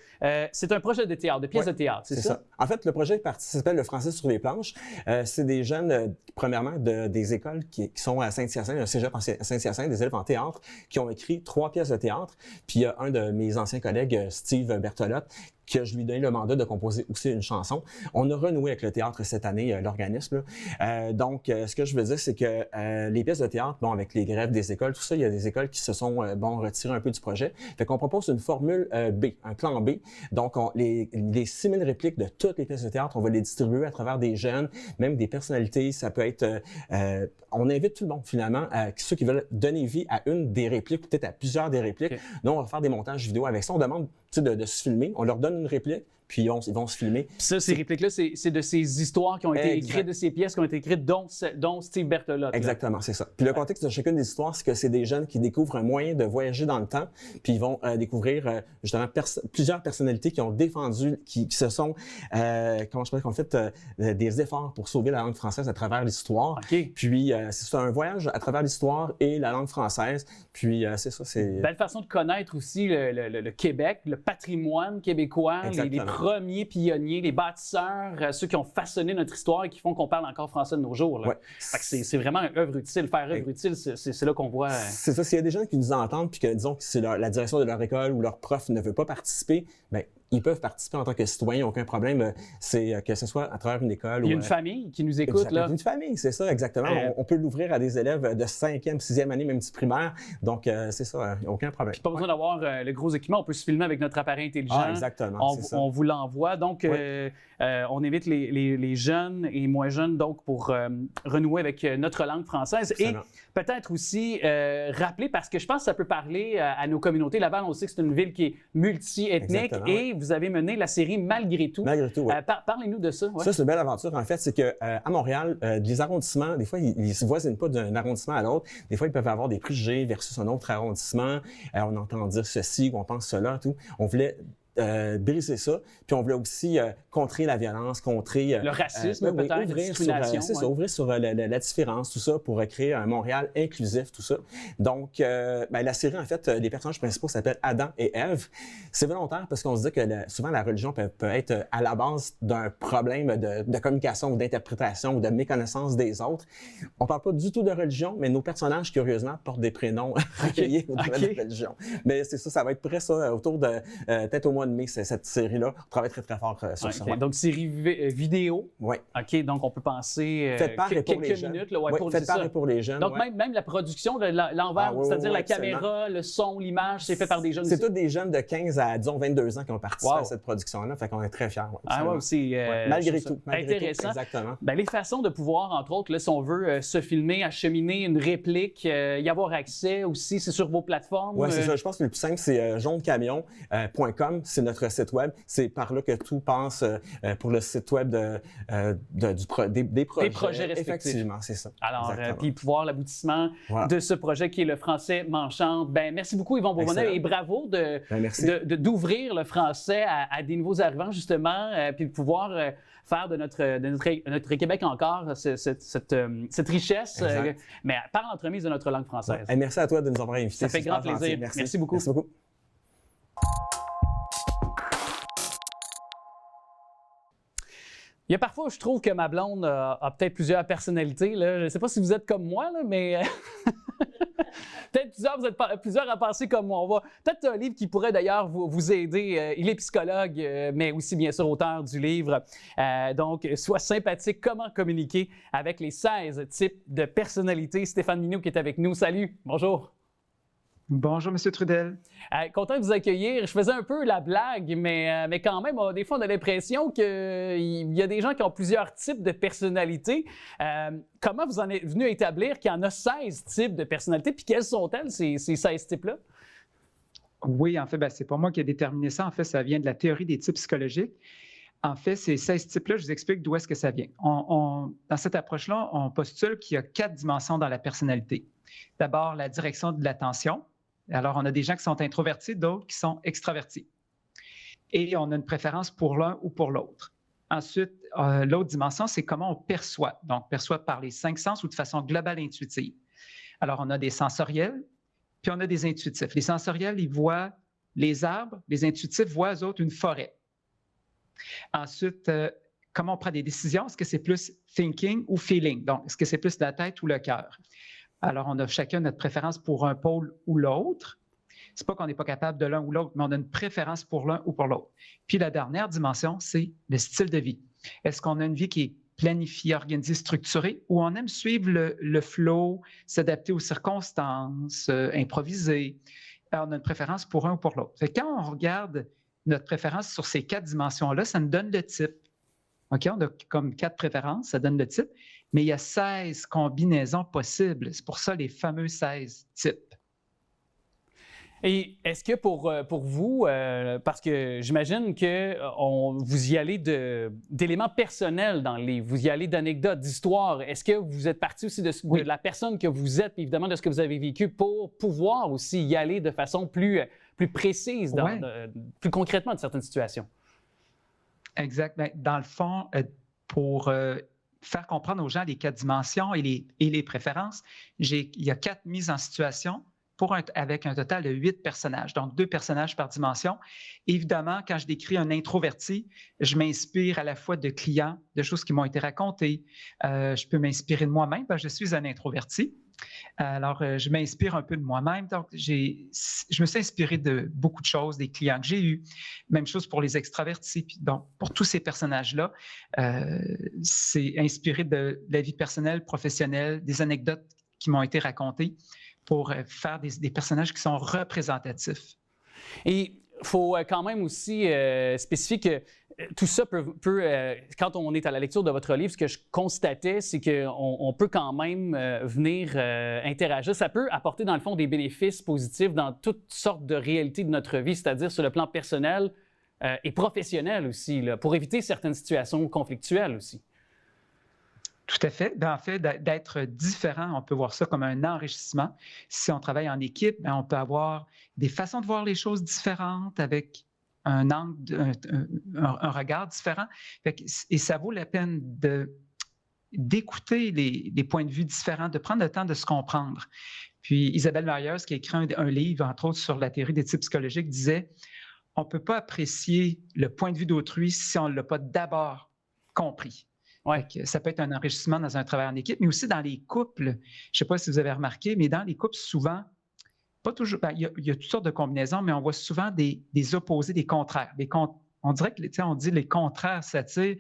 c'est un projet de théâtre, de pièces de théâtre. C'est ça? En fait, le projet s'appelle Le français sur les planches. C'est des jeunes, premièrement, des écoles qui sont à Saint-Hyacinthe, un cégep à Saint-Hyacinthe, des élèves en théâtre, qui ont écrit 3 pièces de théâtre. Puis il y a un de mes anciens collègues, Steve Bertolotte, que je lui donnais le mandat de composer aussi une chanson. On a renoué avec le théâtre cette année, l'organisme. Donc, ce que je veux dire, c'est que les pièces de théâtre, bon, avec les grèves des écoles, tout ça, il y a des écoles qui se sont retirées un peu du projet. Fait qu'on propose une formule B, un plan B. Donc, les 6000 répliques de toutes les pièces de théâtre, on va les distribuer à travers des jeunes, même des personnalités. Ça peut être... on invite tout le monde, finalement, ceux qui veulent donner vie à une des répliques, peut-être à plusieurs des répliques. Okay. Nous, on va faire des montages vidéo avec ça. On demande de se filmer. On leur donne une réplique, puis ils vont se filmer. Puis ça, ces répliques-là, c'est de ces histoires qui ont été écrites, de ces pièces qui ont été écrites, dont Steve Bertolotte. Exactement, c'est ça. Puis le contexte de chacune des histoires, c'est que c'est des jeunes qui découvrent un moyen de voyager dans le temps, puis ils vont découvrir justement plusieurs personnalités qui ont défendu, qui se sont, comment je peux dire, qui ont fait des efforts pour sauver la langue française à travers l'histoire. Okay. Puis c'est un voyage à travers l'histoire et la langue française. Puis c'est ça, c'est... Belle façon de connaître aussi le Québec, le patrimoine québécois, les premiers pionniers, les bâtisseurs, ceux qui ont façonné notre histoire et qui font qu'on parle encore français de nos jours. Là. Ouais. Fait que c'est vraiment une œuvre utile. Faire œuvre utile, c'est là qu'on voit... C'est ça. S'il y a des gens qui nous entendent puis que, disons, que c'est la direction de leur école ou leur prof ne veut pas participer, bien, ils peuvent participer en tant que citoyens, aucun problème. C'est que ce soit à travers une école ou... Il y a une famille qui nous écoute, là. Une famille, c'est ça, exactement. On peut l'ouvrir à des élèves de 5e, 6e année, même petit primaire. Donc, c'est ça, aucun problème. Puis pas besoin d'avoir le gros équipement. On peut se filmer avec notre appareil intelligent. Ah, exactement, on vous l'envoie. Donc, on invite les jeunes et moins jeunes donc pour renouer avec notre langue française. Excellent. Et peut-être aussi rappeler, parce que je pense que ça peut parler à nos communautés. Laval, on sait que c'est une ville qui est multi-ethnique. Exactement, et vous avez mené la série Malgré tout. Malgré tout, oui. Parlez-nous de ça. Ouais. Ça, c'est une belle aventure. En fait, c'est qu'à Montréal, les arrondissements, des fois, ils ne se voisinent pas d'un arrondissement à l'autre. Des fois, ils peuvent avoir des préjugés versus un autre arrondissement. On entend dire ceci, on pense cela, tout. On voulait briser ça. Puis on voulait aussi contrer la violence, contrer... le racisme, peut-être, la discrimination. C'est ça, ouvrir sur la différence, tout ça, pour créer un Montréal inclusif, tout ça. Donc, la série, en fait, les personnages principaux s'appellent Adam et Ève. C'est volontaire parce qu'on se dit que souvent, la religion peut être à la base d'un problème de communication ou d'interprétation ou de méconnaissance des autres. On parle pas du tout de religion, mais nos personnages, curieusement, portent des prénoms recueillis au domaine de religion. Mais c'est ça va être près, ça, autour de peut-être au mois de mai, cette série-là. On travaille très, très fort sur ça. Ouais. Donc, série vidéo. Oui. OK, donc on peut penser quelques minutes. Là, faites part pour les jeunes. Donc, même la production de l'envers, c'est-à-dire la caméra, le son, l'image, c'est fait par des jeunes. C'est tous des jeunes de 15 à, disons, 22 ans qui ont participé à cette production-là. Fait qu'on est très fiers. Malgré tout. Intéressant. Exactement. Les façons de pouvoir, entre autres, là, si on veut se filmer, acheminer une réplique, y avoir accès aussi, c'est sur vos plateformes. Oui, c'est ça. Je pense que le plus simple, c'est jaunecamion.com. C'est notre site web. C'est par là que tout passe pour le site web des projets. Des projets respectifs. Effectivement, c'est ça. Alors, puis pouvoir l'aboutissement de ce projet qui est le français m'enchante. Merci beaucoup, Yvon Bourbonnais, et bravo d'ouvrir le français à des nouveaux arrivants, justement, puis de pouvoir faire de notre Québec encore cette richesse, mais par l'entremise de notre langue française. Et merci à toi de nous avoir invités. Ça fait grand plaisir. Merci beaucoup. Merci beaucoup. Il y a parfois où je trouve que ma blonde a peut-être plusieurs personnalités. Là. Je ne sais pas si vous êtes comme moi, là, mais peut-être plusieurs à penser comme moi. On va peut-être un livre qui pourrait d'ailleurs vous aider. Il est psychologue, mais aussi bien sûr auteur du livre. Donc, Sois sympathique, comment communiquer avec les 16 types de personnalités. Stéphane Minou qui est avec nous. Salut, bonjour. Bonjour, M. Trudel. Content de vous accueillir. Je faisais un peu la blague, mais quand même, des fois, on a l'impression qu'il y a des gens qui ont plusieurs types de personnalités. Comment vous en êtes venu à établir qu'il y en a 16 types de personnalités? Puis quelles sont-elles, ces 16 types-là? Oui, en fait, c'est pas moi qui ai déterminé ça. En fait, ça vient de la théorie des types psychologiques. En fait, ces 16 types-là, je vous explique d'où est-ce que ça vient. Dans cette approche-là, on postule qu'il y a 4 dimensions dans la personnalité. D'abord, la direction de l'attention. Alors, on a des gens qui sont introvertis, d'autres qui sont extravertis. Et on a une préférence pour l'un ou pour l'autre. Ensuite, l'autre dimension, c'est comment on perçoit. Donc, perçoit par les 5 sens ou de façon globale intuitive. Alors, on a des sensoriels, puis on a des intuitifs. Les sensoriels, ils voient les arbres. Les intuitifs voient, eux autres, une forêt. Ensuite, comment on prend des décisions? Est-ce que c'est plus thinking ou feeling? Donc, est-ce que c'est plus la tête ou le cœur? Alors, on a chacun notre préférence pour un pôle ou l'autre. C'est pas qu'on n'est pas capable de l'un ou l'autre, mais on a une préférence pour l'un ou pour l'autre. Puis la dernière dimension, c'est le style de vie. Est-ce qu'on a une vie qui est planifiée, organisée, structurée, ou on aime suivre le flow, s'adapter aux circonstances, improviser? Alors, on a une préférence pour un ou pour l'autre. Fait que quand on regarde notre préférence sur ces 4 dimensions-là, ça nous donne le type. OK, on a comme 4 préférences, ça donne le type, mais il y a 16 combinaisons possibles. C'est pour ça les fameux 16 types. Et est-ce que pour vous, parce que j'imagine que vous y allez d'éléments personnels dans le livre, vous y allez d'anecdotes, d'histoires, est-ce que vous êtes parti aussi de la personne que vous êtes, évidemment de ce que vous avez vécu, pour pouvoir aussi y aller de façon plus précise, plus concrètement de certaines situations? Exact. Dans le fond, pour faire comprendre aux gens les 4 dimensions et les préférences, il y a 4 mises en situation avec un total de 8 personnages, donc 2 personnages par dimension. Évidemment, quand je décris un introverti, je m'inspire à la fois de clients, de choses qui m'ont été racontées. Je peux m'inspirer de moi-même parce que je suis un introverti. Alors, je m'inspire un peu de moi-même. Donc, je me suis inspiré de beaucoup de choses, des clients que j'ai eus. Même chose pour les extravertis. Puis, donc, pour tous ces personnages-là, c'est inspiré de la vie personnelle, professionnelle, des anecdotes qui m'ont été racontées pour faire des personnages qui sont représentatifs. Et il faut quand même aussi spécifier que tout ça peut quand on est à la lecture de votre livre, ce que je constatais, c'est qu'on peut quand même venir interagir. Ça peut apporter, dans le fond, des bénéfices positifs dans toutes sortes de réalités de notre vie, c'est-à-dire sur le plan personnel et professionnel aussi, là, pour éviter certaines situations conflictuelles aussi. Tout à fait. En fait, d'être différent, on peut voir ça comme un enrichissement. Si on travaille en équipe, on peut avoir des façons de voir les choses différentes avec un angle, un regard différent. Et ça vaut la peine d'écouter les points de vue différents, de prendre le temps de se comprendre. Puis Isabelle Myers, qui a écrit un livre, entre autres, sur la théorie des types psychologiques, disait « On ne peut pas apprécier le point de vue d'autrui si on ne l'a pas d'abord compris ». Ouais. Ça peut être un enrichissement dans un travail en équipe, mais aussi dans les couples. Je ne sais pas si vous avez remarqué, mais dans les couples, souvent, pas toujours, il y a toutes sortes de combinaisons, mais on voit souvent des opposés, des contraires. On dirait que, on dit les contraires s'attirent.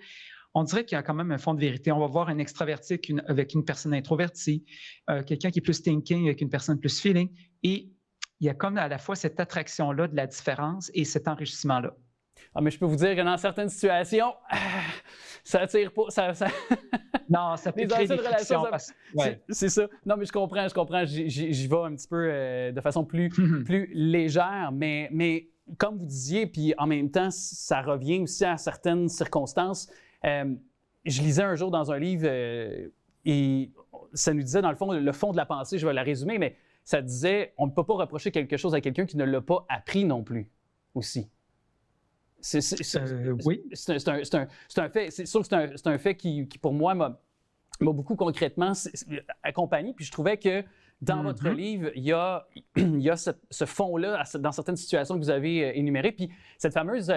On dirait qu'il y a quand même un fond de vérité. On va voir un extraverti avec une personne introvertie, quelqu'un qui est plus thinking avec une personne plus feeling. Et il y a comme à la fois cette attraction-là de la différence et cet enrichissement-là. Ah, mais je peux vous dire que dans certaines situations, ça attire pas. Non, ça peut créer des frictions. Ouais. C'est ça. Non, mais je comprends. J'y vais un petit peu de façon plus légère, mais comme vous disiez, puis en même temps, ça revient aussi à certaines circonstances. Je lisais un jour dans un livre et ça nous disait, dans le fond de la pensée, je vais la résumer, mais ça disait, on ne peut pas reprocher quelque chose à quelqu'un qui ne l'a pas appris non plus, aussi. Oui. C'est un fait. C'est sûr que c'est un fait qui, pour moi, m'a beaucoup concrètement accompagné. Puis je trouvais que dans votre livre, il y a ce fond-là dans certaines situations que vous avez énumérées. Puis cette fameuse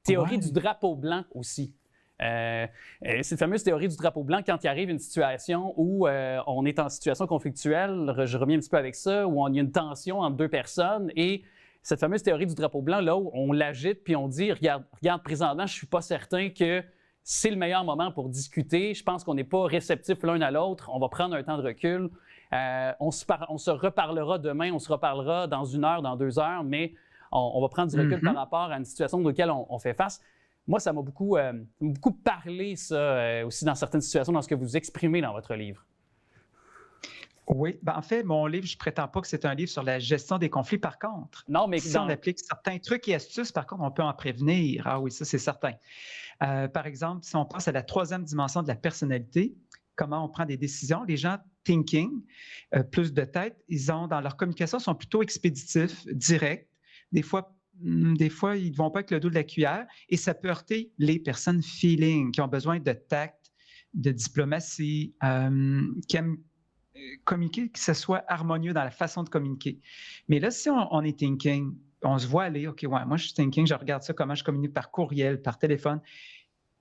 théorie du drapeau blanc aussi. Cette fameuse théorie du drapeau blanc, quand il arrive une situation où on est en situation conflictuelle, je reviens un petit peu avec ça, où il y a une tension entre deux personnes et cette fameuse théorie du drapeau blanc, là où on l'agite puis on dit regarde, présentement, je ne suis pas certain que c'est le meilleur moment pour discuter. Je pense qu'on n'est pas réceptifs l'un à l'autre. On va prendre un temps de recul. On se reparlera demain, on se reparlera dans 1 heure, dans 2 heures, mais on va prendre du recul par rapport à une situation dans laquelle on fait face. Moi, ça m'a beaucoup parlé, ça, aussi dans certaines situations, dans ce que vous exprimez dans votre livre. Oui, en fait, mon livre, je ne prétends pas que c'est un livre sur la gestion des conflits. Par contre, non, mais si on applique certains trucs et astuces, par contre, on peut en prévenir. Ah oui, ça, c'est certain. Par exemple, si on passe à la 3e dimension de la personnalité, comment on prend des décisions, les gens thinking, plus de tête, dans leur communication, sont plutôt expéditifs, directs. Des fois, ils ne vont pas avec le dos de la cuillère et ça peut heurter les personnes feeling, qui ont besoin de tact, de diplomatie, qui aiment communiquer, que ce soit harmonieux dans la façon de communiquer. Mais là, si on est thinking, on se voit aller, OK, ouais, moi je suis thinking, je regarde ça, comment je communique par courriel, par téléphone,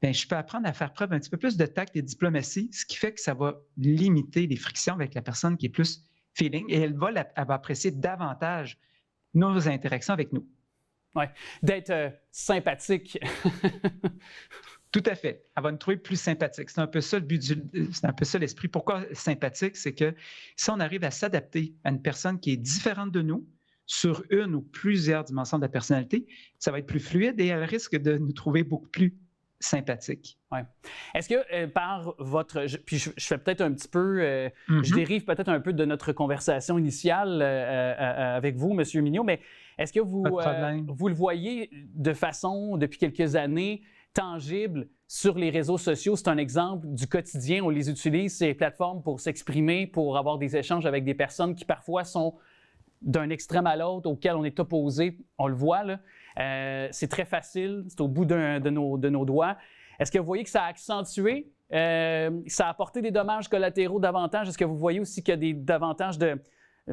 bien, je peux apprendre à faire preuve un petit peu plus de tact et de diplomatie, ce qui fait que ça va limiter les frictions avec la personne qui est plus feeling et elle va apprécier davantage nos interactions avec nous. Oui, d'être sympathique. Tout à fait. Elle va nous trouver plus sympathique. C'est un peu ça le but, c'est un peu ça l'esprit. Pourquoi sympathique? C'est que si on arrive à s'adapter à une personne qui est différente de nous, sur une ou plusieurs dimensions de la personnalité, ça va être plus fluide et elle risque de nous trouver beaucoup plus sympathique. Oui. Est-ce que par votre... Puis je fais peut-être un petit peu... Je dérive peut-être un peu de notre conversation initiale avec vous, M. Mignot, mais est-ce que vous le voyez de façon, depuis quelques années, tangible sur les réseaux sociaux? C'est un exemple du quotidien. On les utilise, ces plateformes, pour s'exprimer, pour avoir des échanges avec des personnes qui parfois sont d'un extrême à l'autre, auquel on est opposé. On le voit, là. C'est très facile, c'est au bout de nos doigts. Est-ce que vous voyez que ça a accentué, ça a apporté des dommages collatéraux davantage? Est-ce que vous voyez aussi qu'il y a davantage de...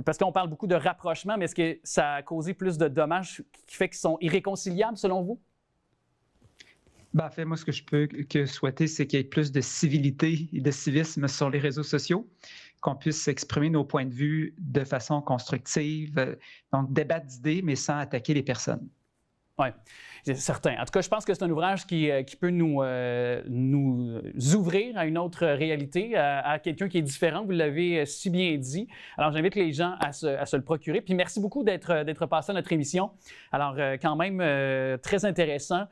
Parce qu'on parle beaucoup de rapprochement, mais est-ce que ça a causé plus de dommages qui fait qu'ils sont irréconciliables, selon vous? En fait, moi, ce que je peux que souhaiter, c'est qu'il y ait plus de civilité et de civisme sur les réseaux sociaux, qu'on puisse exprimer nos points de vue de façon constructive, donc débattre d'idées, mais sans attaquer les personnes. Oui, c'est certain. En tout cas, je pense que c'est un ouvrage qui peut nous ouvrir à une autre réalité, à quelqu'un qui est différent. Vous l'avez si bien dit. Alors, j'invite les gens à se le procurer. Puis merci beaucoup d'être passé à notre émission. Alors, quand même, très intéressant.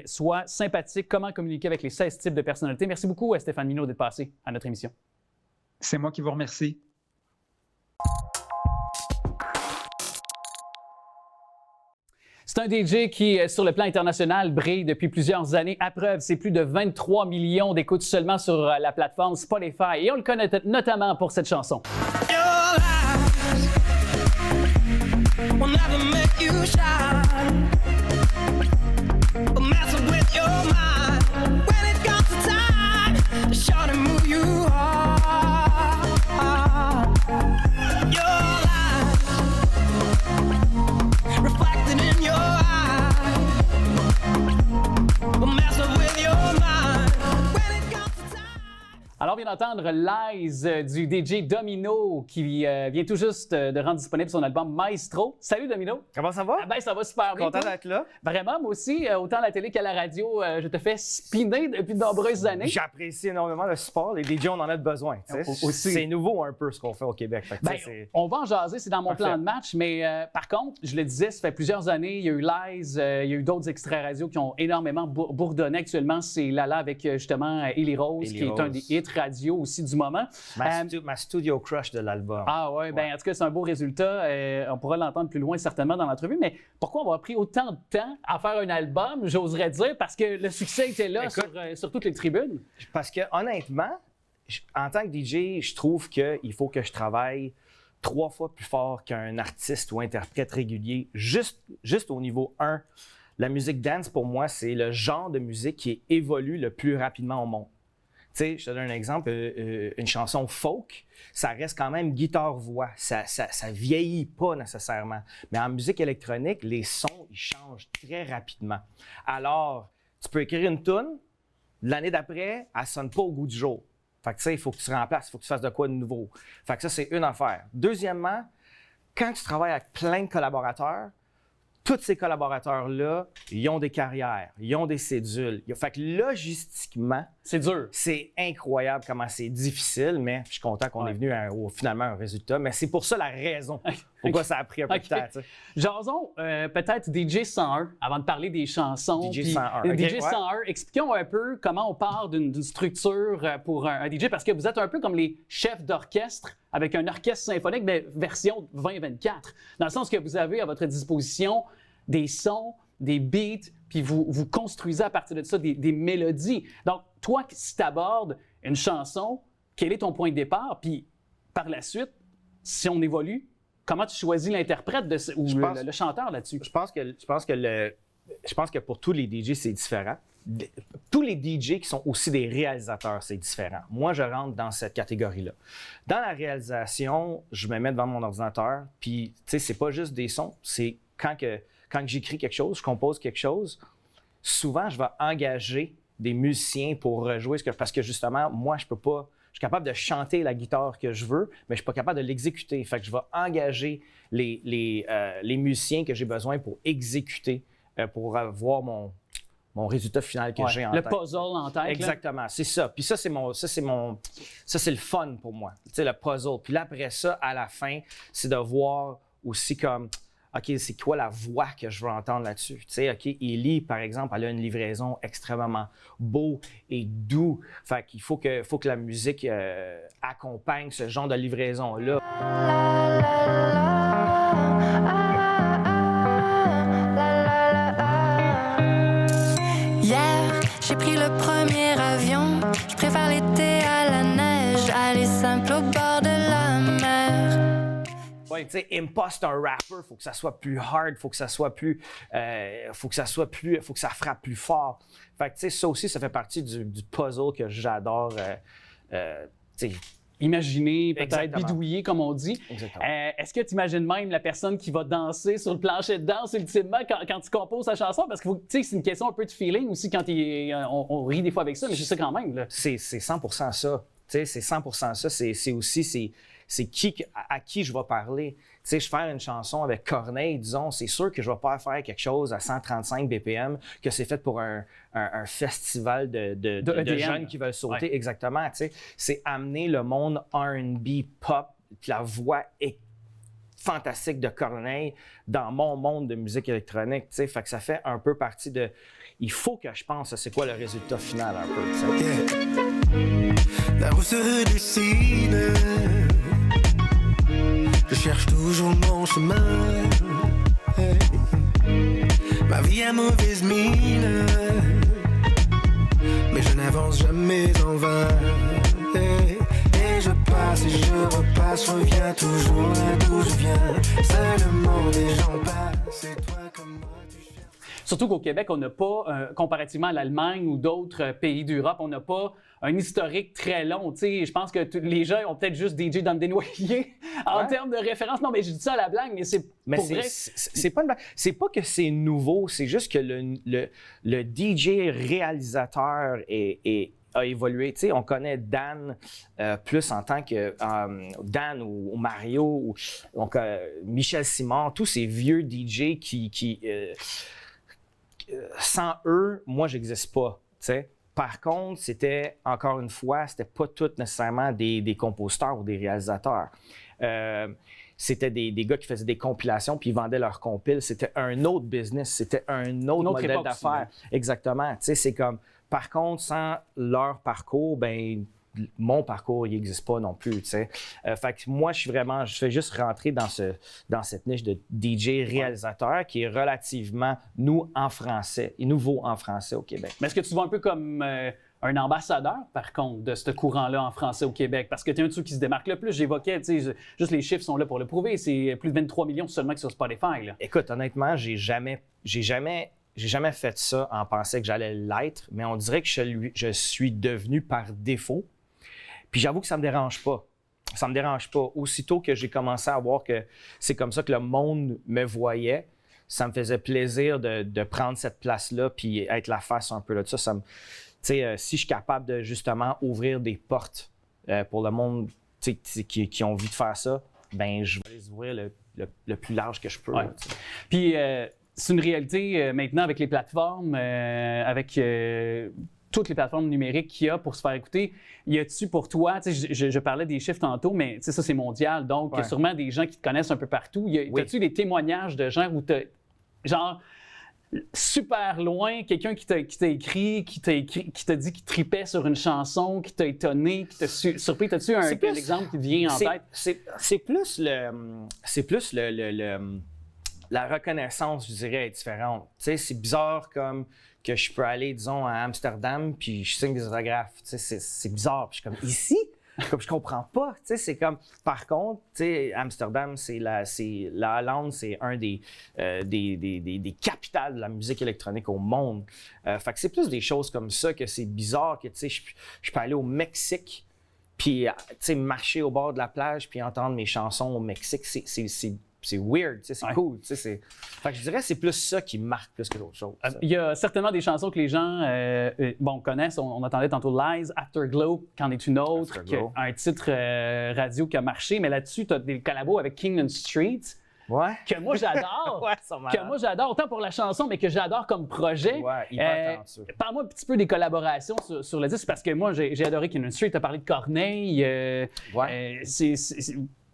Soit sympathique, comment communiquer avec les 16 types de personnalités. Merci beaucoup, Stéphane Mignot, d'être passé à notre émission. C'est moi qui vous remercie. C'est un DJ qui, sur le plan international, brille depuis plusieurs années. À preuve, c'est plus de 23 millions d'écoutes seulement sur la plateforme Spotify. Et on le connaît notamment pour cette chanson. Alors, on vient d'entendre Lies du DJ Domino qui vient tout juste de rendre disponible son album Maestro. Salut Domino! Comment ça va? Ah ben, ça va super bien. Content d'être là. Vraiment, moi aussi, autant à la télé qu'à la radio, je te fais spinner depuis de nombreuses années. J'apprécie énormément le sport. Les DJ, on en a besoin. C'est nouveau un peu ce qu'on fait au Québec. On va en jaser, c'est dans mon plan de match, mais par contre, je le disais, ça fait plusieurs années, il y a eu Lies, il y a eu d'autres extraits radio qui ont énormément bourdonné. Actuellement, c'est Lala avec justement Ellie Rose, qui est un des hits radio aussi du moment. Ma studio crush de l'album. Ah ouais, ben en tout cas, c'est un beau résultat. On pourra l'entendre plus loin certainement dans l'entrevue, mais pourquoi avoir pris autant de temps à faire un album, j'oserais dire, parce que le succès était là. Écoute, sur toutes les tribunes? Parce que honnêtement, en tant que DJ, je trouve qu'il faut que je travaille 3 fois plus fort qu'un artiste ou interprète régulier, juste au niveau 1, la musique dance, pour moi, c'est le genre de musique qui évolue le plus rapidement au monde. Tu sais, je te donne un exemple, une chanson folk, ça reste quand même guitare-voix. Ça vieillit pas nécessairement. Mais en musique électronique, les sons, ils changent très rapidement. Alors, tu peux écrire une tune, l'année d'après, elle sonne pas au goût du jour. Fait que tu sais, il faut que tu remplaces, il faut que tu fasses de quoi de nouveau. Fait que ça, c'est une affaire. Deuxièmement, quand tu travailles avec plein de collaborateurs, tous ces collaborateurs-là, ils ont des carrières, ils ont des cédules. Fait que logistiquement, C'est dur. c'est incroyable comment c'est difficile, mais je suis content qu'on est venu finalement à un résultat. Mais c'est pour ça la raison pourquoi ça a pris un peu de temps. Tu sais. Jason, peut-être DJ 101, avant de parler des chansons. DJ 101. DJ 101, expliquons un peu comment on part d'une structure pour un DJ, parce que vous êtes un peu comme les chefs d'orchestre avec un orchestre symphonique, mais version 2024. Dans le sens que vous avez à votre disposition des sons, des beats, puis vous construisez à partir de ça des mélodies. Donc, toi, si tu abordes une chanson, quel est ton point de départ? Puis, par la suite, si on évolue, comment tu choisis l'interprète ou le chanteur là-dessus? Je pense que pour tous les DJ, c'est différent. Tous les DJ qui sont aussi des réalisateurs, c'est différent. Moi, je rentre dans cette catégorie-là. Dans la réalisation, je me mets devant mon ordinateur, puis, tu sais, c'est pas juste des sons, c'est quand j'écris quelque chose, je compose quelque chose, souvent, je vais engager des musiciens pour rejouer parce que justement, moi, je suis capable de chanter la guitare que je veux, mais je suis pas capable de l'exécuter. Fait que je vais engager les musiciens que j'ai besoin pour exécuter, pour avoir mon résultat final que j'ai en tête. Le puzzle en tête. Exactement, c'est ça. Puis ça, c'est le fun pour moi, tu sais, le puzzle. Puis là, après ça, à la fin, c'est de voir aussi comme, OK, c'est quoi la voix que je veux entendre là-dessus? Tu sais, OK, Ellie, par exemple, elle a une livraison extrêmement beau et doux. Fait qu'il faut que la musique accompagne ce genre de livraison-là. Hier, j'ai pris le premier avion. Je préfère l'été à la neige, aller simple au bord de la mer. Ouais, tu sais, imposte un rapper, faut que ça soit plus hard, faut que ça frappe plus fort. Fait que tu sais, ça aussi, ça fait partie du puzzle que j'adore. Tu sais, imaginer, peut-être Exactement. bidouiller, comme on dit. Exactement. Est-ce que tu imagines même la personne qui va danser sur le plancher de danse ultimement quand tu composes ta chanson? Parce que c'est une question un peu de feeling aussi quand on rit des fois avec ça, mais je sais quand même. Là. C'est 100% ça. Tu sais, c'est 100% ça. C'est aussi à qui je vais parler. Tu sais, je fais une chanson avec Corneille, disons, c'est sûr que je vais pas faire quelque chose à 135 BPM, que c'est fait pour un festival de jeunes qui veulent sauter. Ouais. Exactement, tu sais. C'est amener le monde R&B pop, puis la voix est fantastique de Corneille dans mon monde de musique électronique, tu sais. Fait que ça fait un peu partie de... Il faut que je pense à c'est quoi le résultat final un peu, tu sais. Yeah. La roue se dessine. Je cherche toujours mon chemin. Hey. Ma vie a mauvaise mine, mais je n'avance jamais en vain. Hey. Et je passe et je repasse, je reviens toujours là d'où je viens. Seulement les gens passent et toi comme moi tu cherches. Surtout qu'au Québec, on n'a pas, comparativement à l'Allemagne ou d'autres pays d'Europe, on n'a pas un historique très long. Tu sais, je pense que les gens ont peut-être juste DJ dans le dénoyer en termes de référence. Non, mais je dis ça à la blague, mais c'est pour vrai. C'est pas une blague. C'est pas que c'est nouveau, c'est juste que le DJ réalisateur a évolué. Tu sais, on connaît Dan plus en tant que Dan ou Mario ou donc, Michel Simon, tous ces vieux DJ qui sans eux, moi, j'existe pas. Tu sais. Par contre, c'était, encore une fois, c'était pas tous nécessairement des compositeurs ou des réalisateurs. C'était des gars qui faisaient des compilations puis ils vendaient leurs compiles. C'était un autre business, c'était un autre modèle d'affaires. Exactement. Tu sais, c'est comme, par contre, sans leur parcours, ben mon parcours, il n'existe pas non plus, tu sais. Fait que moi, je fais juste rentrer dans cette niche de DJ réalisateur qui est relativement nouveau en français au Québec. Mais est-ce que tu vois un peu comme un ambassadeur, par contre, de ce courant-là en français au Québec? Parce que tu es un de ceux qui se démarque le plus. J'évoquais, tu sais, juste les chiffres sont là pour le prouver. C'est plus de 23 millions seulement que sur Spotify, là. Écoute, honnêtement, j'ai jamais j'ai jamais fait ça en pensant que j'allais l'être, mais on dirait que je suis devenu par défaut. Puis j'avoue que ça me dérange pas. Ça me dérange pas. Aussitôt que j'ai commencé à voir que c'est comme ça que le monde me voyait, ça me faisait plaisir de prendre cette place-là puis être la face un peu là de ça. Si je suis capable de justement ouvrir des portes pour le monde qui ont envie de faire ça, ben je vais les ouvrir le plus large que je peux. Ouais. Puis c'est une réalité maintenant avec les plateformes, avec toutes les plateformes numériques qu'il y a pour se faire écouter. Y a-tu pour toi, je parlais des chiffres tantôt, mais ça c'est mondial, donc il y a sûrement des gens qui te connaissent un peu partout. As-tu des témoignages de gens où genre super loin, quelqu'un qui t'a écrit, qui t'a dit qu'il tripait sur une chanson, qui t'a étonné, qui t'a surpris? As-tu un exemple qui te vient en tête? C'est plus la reconnaissance, je dirais, est différente. C'est bizarre comme que je peux aller, disons, à Amsterdam puis je signe des autographes. C'est bizarre. Puis je suis comme, ici? Comme je comprends pas. C'est comme, par contre, Amsterdam, la Hollande, c'est un des capitales de la musique électronique au monde. Fait que c'est plus des choses comme ça que c'est bizarre que, je peux aller au Mexique puis, marcher au bord de la plage puis entendre mes chansons au Mexique. C'est weird, c'est cool. Fait que je dirais que c'est plus ça qui marque plus que d'autres choses. Il y a certainement des chansons que les gens connaissent. On entendait tantôt Lies, Afterglow, qu'en est une autre, un titre radio qui a marché. Mais là-dessus, tu as des collabos avec King & Street. Ouais. Que moi, j'adore. Que moi, j'adore, autant pour la chanson, mais que j'adore comme projet. Ouais, hyper talentueux. Parle-moi un petit peu des collaborations sur le disque, parce que moi, j'ai adoré King & Street. Tu as parlé de Corneille.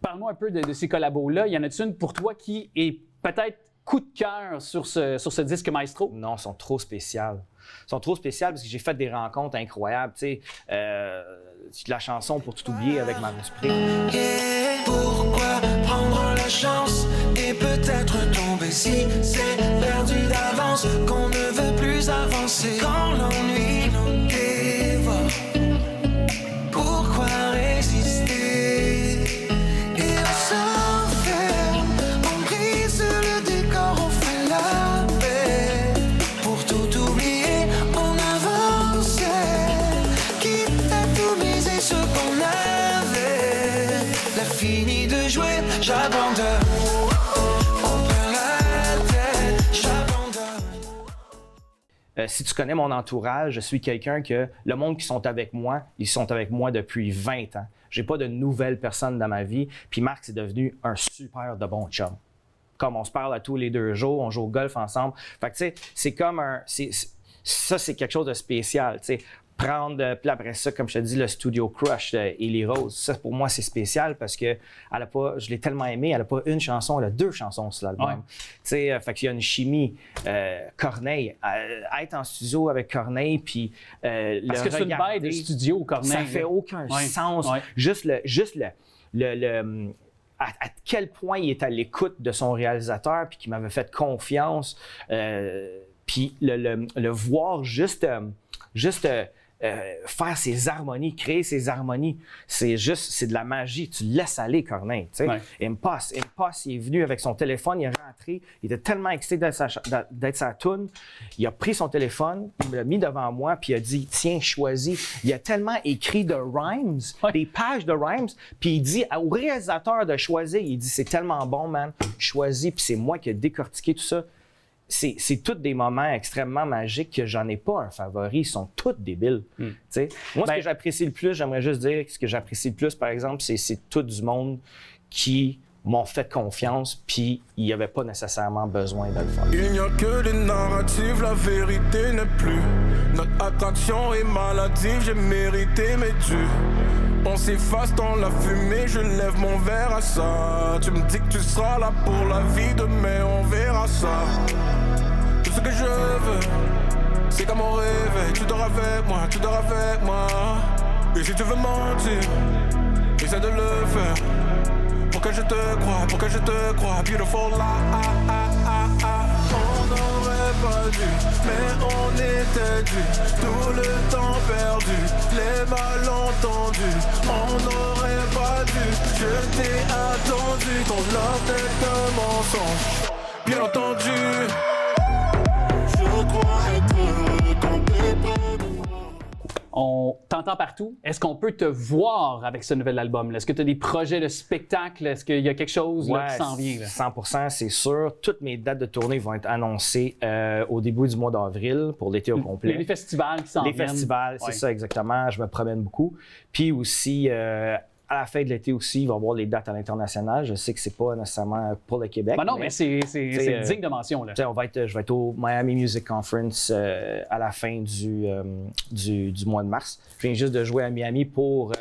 Parle-moi un peu de ces collabos-là. Y en a-t-il une pour toi qui est peut-être coup de cœur sur ce disque Maestro? Non, ils sont trop spéciales. Ils sont trop spéciales parce que j'ai fait des rencontres incroyables. La chanson Pour tout oublier avec Marius Pré. Pourquoi prendre la chance et peut-être tomber si c'est perdu d'avance qu'on ne veut plus avancer quand l'ennui nous dévore? Pourquoi résister? Et on s'enferme, on brise le décor, on fait la paix. Pour tout oublier, on avance, quitte à tout miser ce qu'on avait. La fini de jouer, j'abandonne. On perd la tête, j'abandonne. Si tu connais mon entourage, je suis quelqu'un que le monde qui sont avec moi, ils sont avec moi depuis 20 ans. J'ai pas de nouvelles personnes dans ma vie. Puis Marc, c'est devenu un super de bon chum. Comme on se parle à tous les 2 jours, on joue au golf ensemble. Fait que tu sais, c'est comme ça, c'est quelque chose de spécial, tu sais. Puis après ça, comme je te dis, le Studio Crush Ellie Rose, ça pour moi c'est spécial parce que je l'ai tellement aimé, elle a pas une chanson, elle a 2 chansons sur l'album. Ouais. Tu sais, fait qu'il y a une chimie. Corneille, être en studio avec Corneille puis parce que c'est une baille de studio, Corneille. Ça fait aucun sens. Ouais. Juste à quel point il est à l'écoute de son réalisateur puis qu'il m'avait fait confiance. Puis le voir juste faire ses harmonies, créer ses harmonies, c'est de la magie. Tu laisses aller, Corneille. Tu sais. Ouais. Impasse, il est venu avec son téléphone, il est rentré, il était tellement excité d'être sa toune. Il a pris son téléphone, il me l'a mis devant moi, puis il a dit, tiens, choisis. Il a tellement écrit de rhymes, des pages de rhymes, puis il dit au réalisateur de choisir, il dit, c'est tellement bon, man, choisis, puis c'est moi qui ai décortiqué tout ça. C'est tous des moments extrêmement magiques que j'en ai pas un favori. Ils sont tous débiles. Moi, ce que j'apprécie le plus, j'aimerais juste dire que ce que j'apprécie le plus, par exemple, c'est tout du monde qui m'ont fait confiance, puis il n'y avait pas nécessairement besoin de le faire. Il n'y a que des narratives, la vérité n'est plus. Notre attraction est maladive, j'ai mérité mes dûs. On s'efface dans la fumée, je lève mon verre à ça. Tu me dis que tu seras là pour la vie demain, on verra ça. Tout ce que je veux, c'est comme on rêve. Tu dors avec moi, tu dors avec moi. Et si tu veux mentir, essaie de le faire. Pour que je te croie, beautiful On n'aurait pas dû, mais on était dû. Tout le temps perdu, les malentendus. On n'aurait pas dû, je t'ai attendu. Ton love est un mensonge, bien entendu. On t'entend partout. Est-ce qu'on peut te voir avec ce nouvel album? Est-ce que tu as des projets de spectacle? Est-ce qu'il y a quelque chose là, qui s'en vient? Là? 100%, c'est sûr. Toutes mes dates de tournée vont être annoncées au début du mois d'avril pour l'été au complet. Les festivals qui s'en viennent. Les festivals, c'est ça exactement. Je me promène beaucoup. Puis aussi, à la fin de l'été aussi, il va y avoir les dates à l'international. Je sais que c'est pas nécessairement pour le Québec. Ben non, mais c'est digne de mention. Là. Je vais être au Miami Music Conference à la fin du mois de mars. Je viens juste de jouer à Miami pour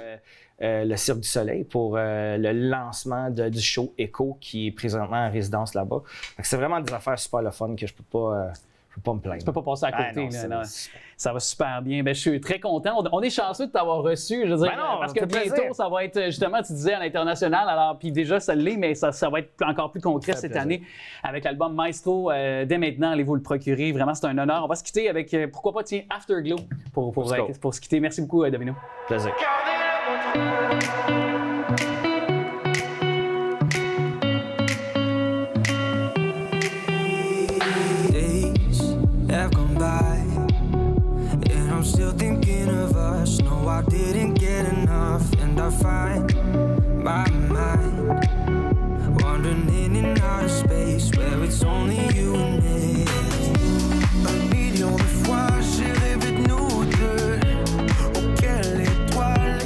le Cirque du Soleil, pour le lancement du show Echo qui est présentement en résidence là-bas. C'est vraiment des affaires super le fun que je peux pas me plaindre. Tu peux pas passer à côté. Ah, non, ça va super bien. Ben, je suis très content. On est chanceux de t'avoir reçu. Je veux dire, parce que bientôt, plaisir. ça va être, justement, tu disais, à l'international. Alors, puis déjà, ça l'est, mais ça va être encore plus concret cette année avec l'album Maestro. Dès maintenant, allez-vous le procurer. Vraiment, c'est un honneur. On va se quitter avec, pourquoi pas, tiens, Afterglow pour se quitter. Merci beaucoup, Domino. Plaisir. Have gone by, and I'm still thinking of us. No, I didn't get enough, and I find my mind wandering in and out of space where it's only you and me. Un million de fois j'ai rêvé de nous deux. Oh, quelle étoile!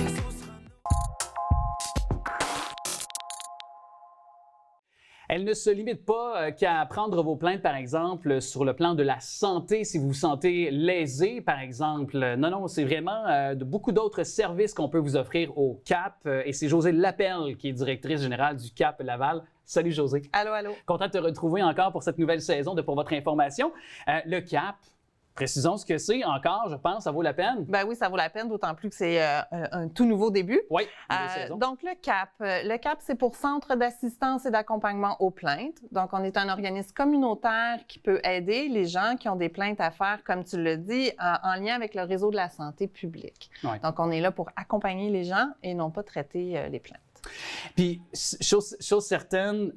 Elle ne se limite pas qu'à prendre vos plaintes, par exemple, sur le plan de la santé, si vous vous sentez lésé, par exemple. Non, c'est vraiment beaucoup d'autres services qu'on peut vous offrir au CAP. Et c'est Josée Lapelle, qui est directrice générale du CAP Laval. Salut, Josée. Allô, allô. Content de te retrouver encore pour cette nouvelle saison de Pour votre information. Le CAP, précisons ce que c'est encore, je pense, ça vaut la peine. Ben oui, ça vaut la peine, d'autant plus que c'est un tout nouveau début. Oui, donc, le CAP, c'est pour Centre d'assistance et d'accompagnement aux plaintes. Donc, on est un organisme communautaire qui peut aider les gens qui ont des plaintes à faire, comme tu l'as dit, en lien avec le réseau de la santé publique. Oui. Donc, on est là pour accompagner les gens et non pas traiter les plaintes. Puis, chose certaine,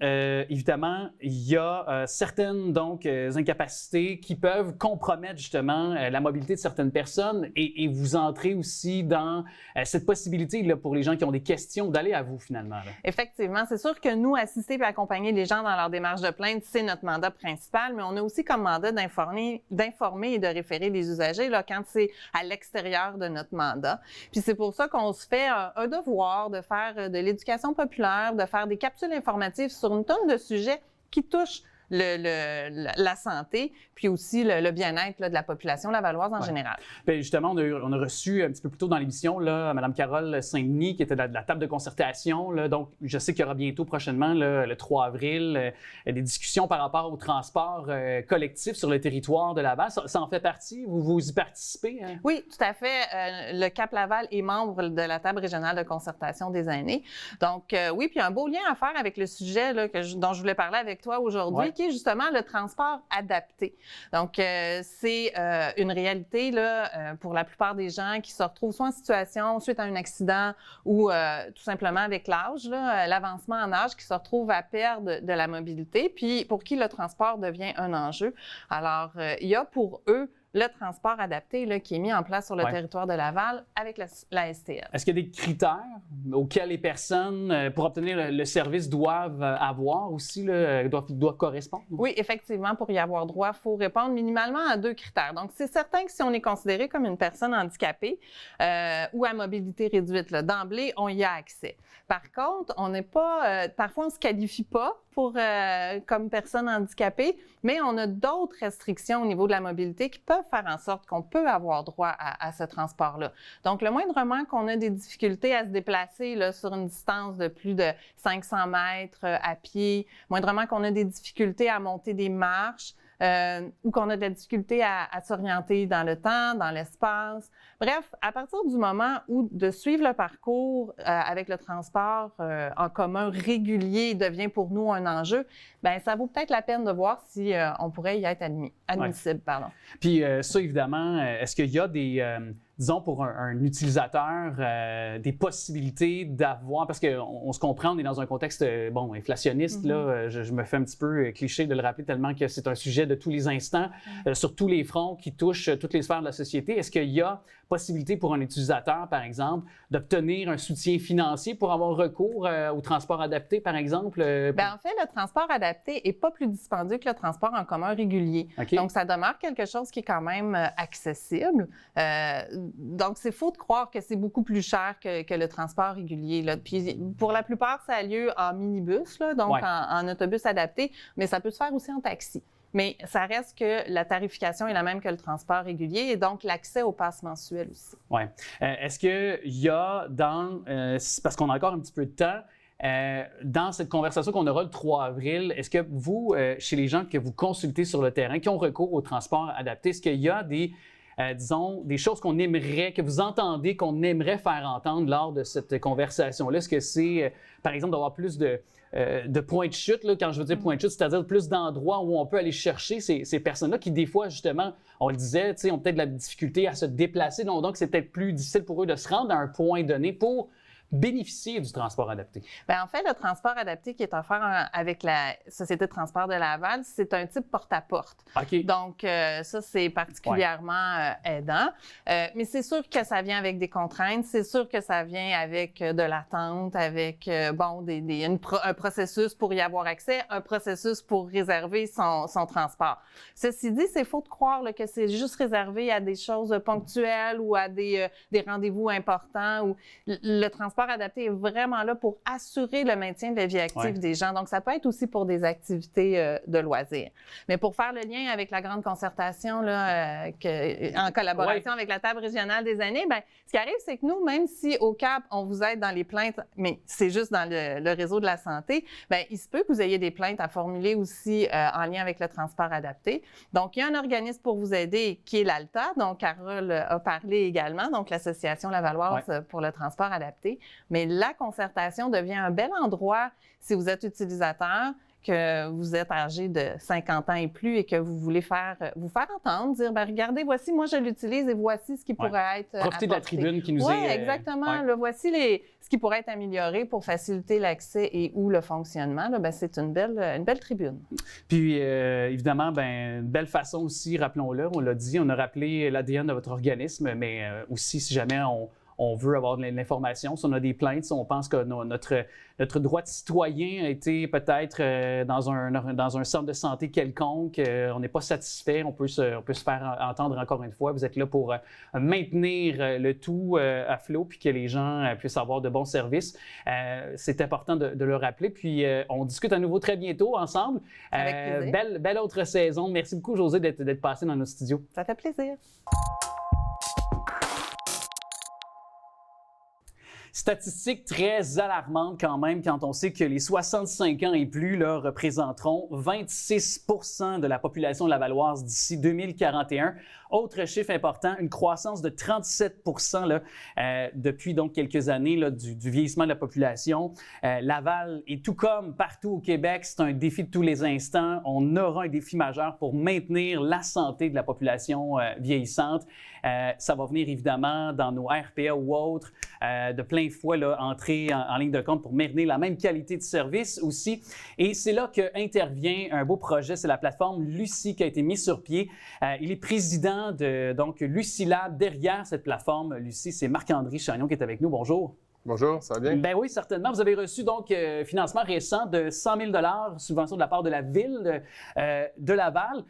évidemment, il y a certaines donc incapacités qui peuvent compromettre justement la mobilité de certaines personnes et vous entrez aussi dans cette possibilité là, pour les gens qui ont des questions d'aller à vous finalement. Là. Effectivement, c'est sûr que nous, assister et accompagner les gens dans leur démarche de plainte, c'est notre mandat principal, mais on a aussi comme mandat d'informer et de référer les usagers là, quand c'est à l'extérieur de notre mandat. Puis c'est pour ça qu'on se fait un devoir de faire de l'éducation populaire, de faire des capsules informatives sur une tonne de sujets qui touchent la santé, puis aussi le bien-être là, de la population lavalloise en général. Bien, justement, on a reçu un petit peu plus tôt dans l'émission Mme Carole Saint-Denis, qui était de la table de concertation. Là, donc, je sais qu'il y aura bientôt, prochainement, là, le 3 avril, des discussions par rapport au transport collectif sur le territoire de Laval. Ça en fait partie? Vous y participez? Hein? Oui, tout à fait. Le CAP Laval est membre de la table régionale de concertation des aînés. Donc, oui, puis un beau lien à faire avec le sujet là, dont je voulais parler avec toi aujourd'hui, qui est justement le transport adapté. Donc, c'est une réalité là, pour la plupart des gens qui se retrouvent soit en situation suite à un accident ou tout simplement avec l'âge, l'avancement en âge, qui se retrouvent à perdre de la mobilité, puis pour qui le transport devient un enjeu. Alors, il y a pour eux le transport adapté là, qui est mis en place sur le territoire de Laval avec la STL. Est-ce qu'il y a des critères auxquels les personnes, pour obtenir le service, doivent avoir aussi, là, doivent correspondre? Oui, effectivement, pour y avoir droit, il faut répondre minimalement à 2 critères. Donc, c'est certain que si on est considéré comme une personne handicapée ou à mobilité réduite, là, d'emblée, on y a accès. Par contre, on n'est pas, parfois, on ne se qualifie pas comme personne handicapée, mais on a d'autres restrictions au niveau de la mobilité qui peuvent faire en sorte qu'on peut avoir droit à ce transport-là. Donc, le moindrement qu'on a des difficultés à se déplacer là, sur une distance de plus de 500 mètres à pied, moindrement qu'on a des difficultés à monter des marches, ou qu'on a de la difficulté à s'orienter dans le temps, dans l'espace. Bref, à partir du moment où de suivre le parcours avec le transport en commun régulier devient pour nous un enjeu, bien, ça vaut peut-être la peine de voir si on pourrait y être admissible. Pardon. Puis ça, évidemment, est-ce qu'il y a disons, pour un utilisateur, des possibilités d'avoir, parce qu'on se comprend, on est dans un contexte, inflationniste, là, je me fais un petit peu cliché de le rappeler tellement que c'est un sujet de tous les instants, sur tous les fronts qui touchent toutes les sphères de la société. Est-ce qu'il y a possibilité pour un utilisateur, par exemple, d'obtenir un soutien financier pour avoir recours au transport adapté, par exemple? En fait, le transport adapté n'est pas plus dispendieux que le transport en commun régulier. Okay. Donc, ça demeure quelque chose qui est quand même accessible. Donc, c'est faux de croire que c'est beaucoup plus cher que le transport régulier, là. Puis, pour la plupart, ça a lieu en minibus, là, donc en autobus adapté, mais ça peut se faire aussi en taxi. Mais ça reste que la tarification est la même que le transport régulier et donc l'accès au pass mensuel aussi. Oui. Est-ce qu'il y a parce qu'on a encore un petit peu de temps, dans cette conversation qu'on aura le 3 avril, est-ce que vous, chez les gens que vous consultez sur le terrain, qui ont recours au transport adapté, est-ce qu'il y a des choses qu'on aimerait, que vous entendez, qu'on aimerait faire entendre lors de cette conversation-là? Est-ce que c'est, par exemple, d'avoir plus de points de chute, là, quand je veux dire points de chute, c'est-à-dire plus d'endroits où on peut aller chercher ces personnes-là qui, des fois, justement, on le disait, ont peut-être de la difficulté à se déplacer, donc c'est peut-être plus difficile pour eux de se rendre à un point donné pour bénéficier du transport adapté? En fait, le transport adapté qui est offert avec la Société de transport de Laval, c'est un type porte-à-porte. Okay. Donc, ça, c'est particulièrement aidant. Mais c'est sûr que ça vient avec des contraintes. C'est sûr que ça vient avec de l'attente, avec, un processus pour y avoir accès, un processus pour réserver son transport. Ceci dit, c'est faux de croire là, que c'est juste réservé à des choses ponctuelles ou à des rendez-vous importants. Ou le transport adapté est vraiment là pour assurer le maintien de la vie active des gens. Donc, ça peut être aussi pour des activités de loisirs. Mais pour faire le lien avec la grande concertation, là, en collaboration avec la table régionale des aînés, ce qui arrive, c'est que nous, même si au CAP, on vous aide dans les plaintes, mais c'est juste dans le réseau de la santé, il se peut que vous ayez des plaintes à formuler aussi en lien avec le transport adapté. Donc, il y a un organisme pour vous aider qui est l'ALTA, dont Carole a parlé également, donc l'Association lavalloise pour le transport adapté. Mais la concertation devient un bel endroit si vous êtes utilisateur, que vous êtes âgé de 50 ans et plus et que vous voulez vous faire entendre, dire, regardez, voici, moi je l'utilise et voici ce qui pourrait être profitez de la tribune qui nous est... Oui, exactement. Là, voici ce qui pourrait être amélioré pour faciliter l'accès et ou le fonctionnement. Là, c'est une belle tribune. Puis, évidemment, une belle façon aussi, rappelons-le, on l'a dit, on a rappelé l'ADN de votre organisme, mais aussi, si jamais on veut avoir de l'information, si on a des plaintes, si on pense que notre droit de citoyen a été peut-être dans un centre de santé quelconque, on n'est pas satisfait, on peut se faire entendre encore une fois. Vous êtes là pour maintenir le tout à flot puis que les gens puissent avoir de bons services. C'est important de le rappeler. Puis on discute à nouveau très bientôt ensemble. Avec plaisir. Belle autre saison. Merci beaucoup, Josée, d'être passée dans nos studios. Ça fait plaisir. Statistique très alarmante quand même quand on sait que les 65 ans et plus là, représenteront 26 % de la population lavalloise d'ici 2041. Autre chiffre important, une croissance de 37 % là, depuis donc quelques années là, du vieillissement de la population. Laval, et tout comme partout au Québec, c'est un défi de tous les instants. On aura un défi majeur pour maintenir la santé de la population vieillissante. Ça va venir évidemment dans nos RPA ou autres, de plein fois là, entrer en ligne de compte pour maintenir la même qualité de service aussi. Et c'est là qu'intervient un beau projet, c'est la plateforme Lucie qui a été mise sur pied. Il est président de Lucilab. Derrière cette plateforme, Lucie, c'est Marc-André Chagnon qui est avec nous. Bonjour. Bonjour, ça va bien? Ben oui, certainement. Vous avez reçu donc financement récent de 100 000 $, subvention de la part de la Ville de Laval.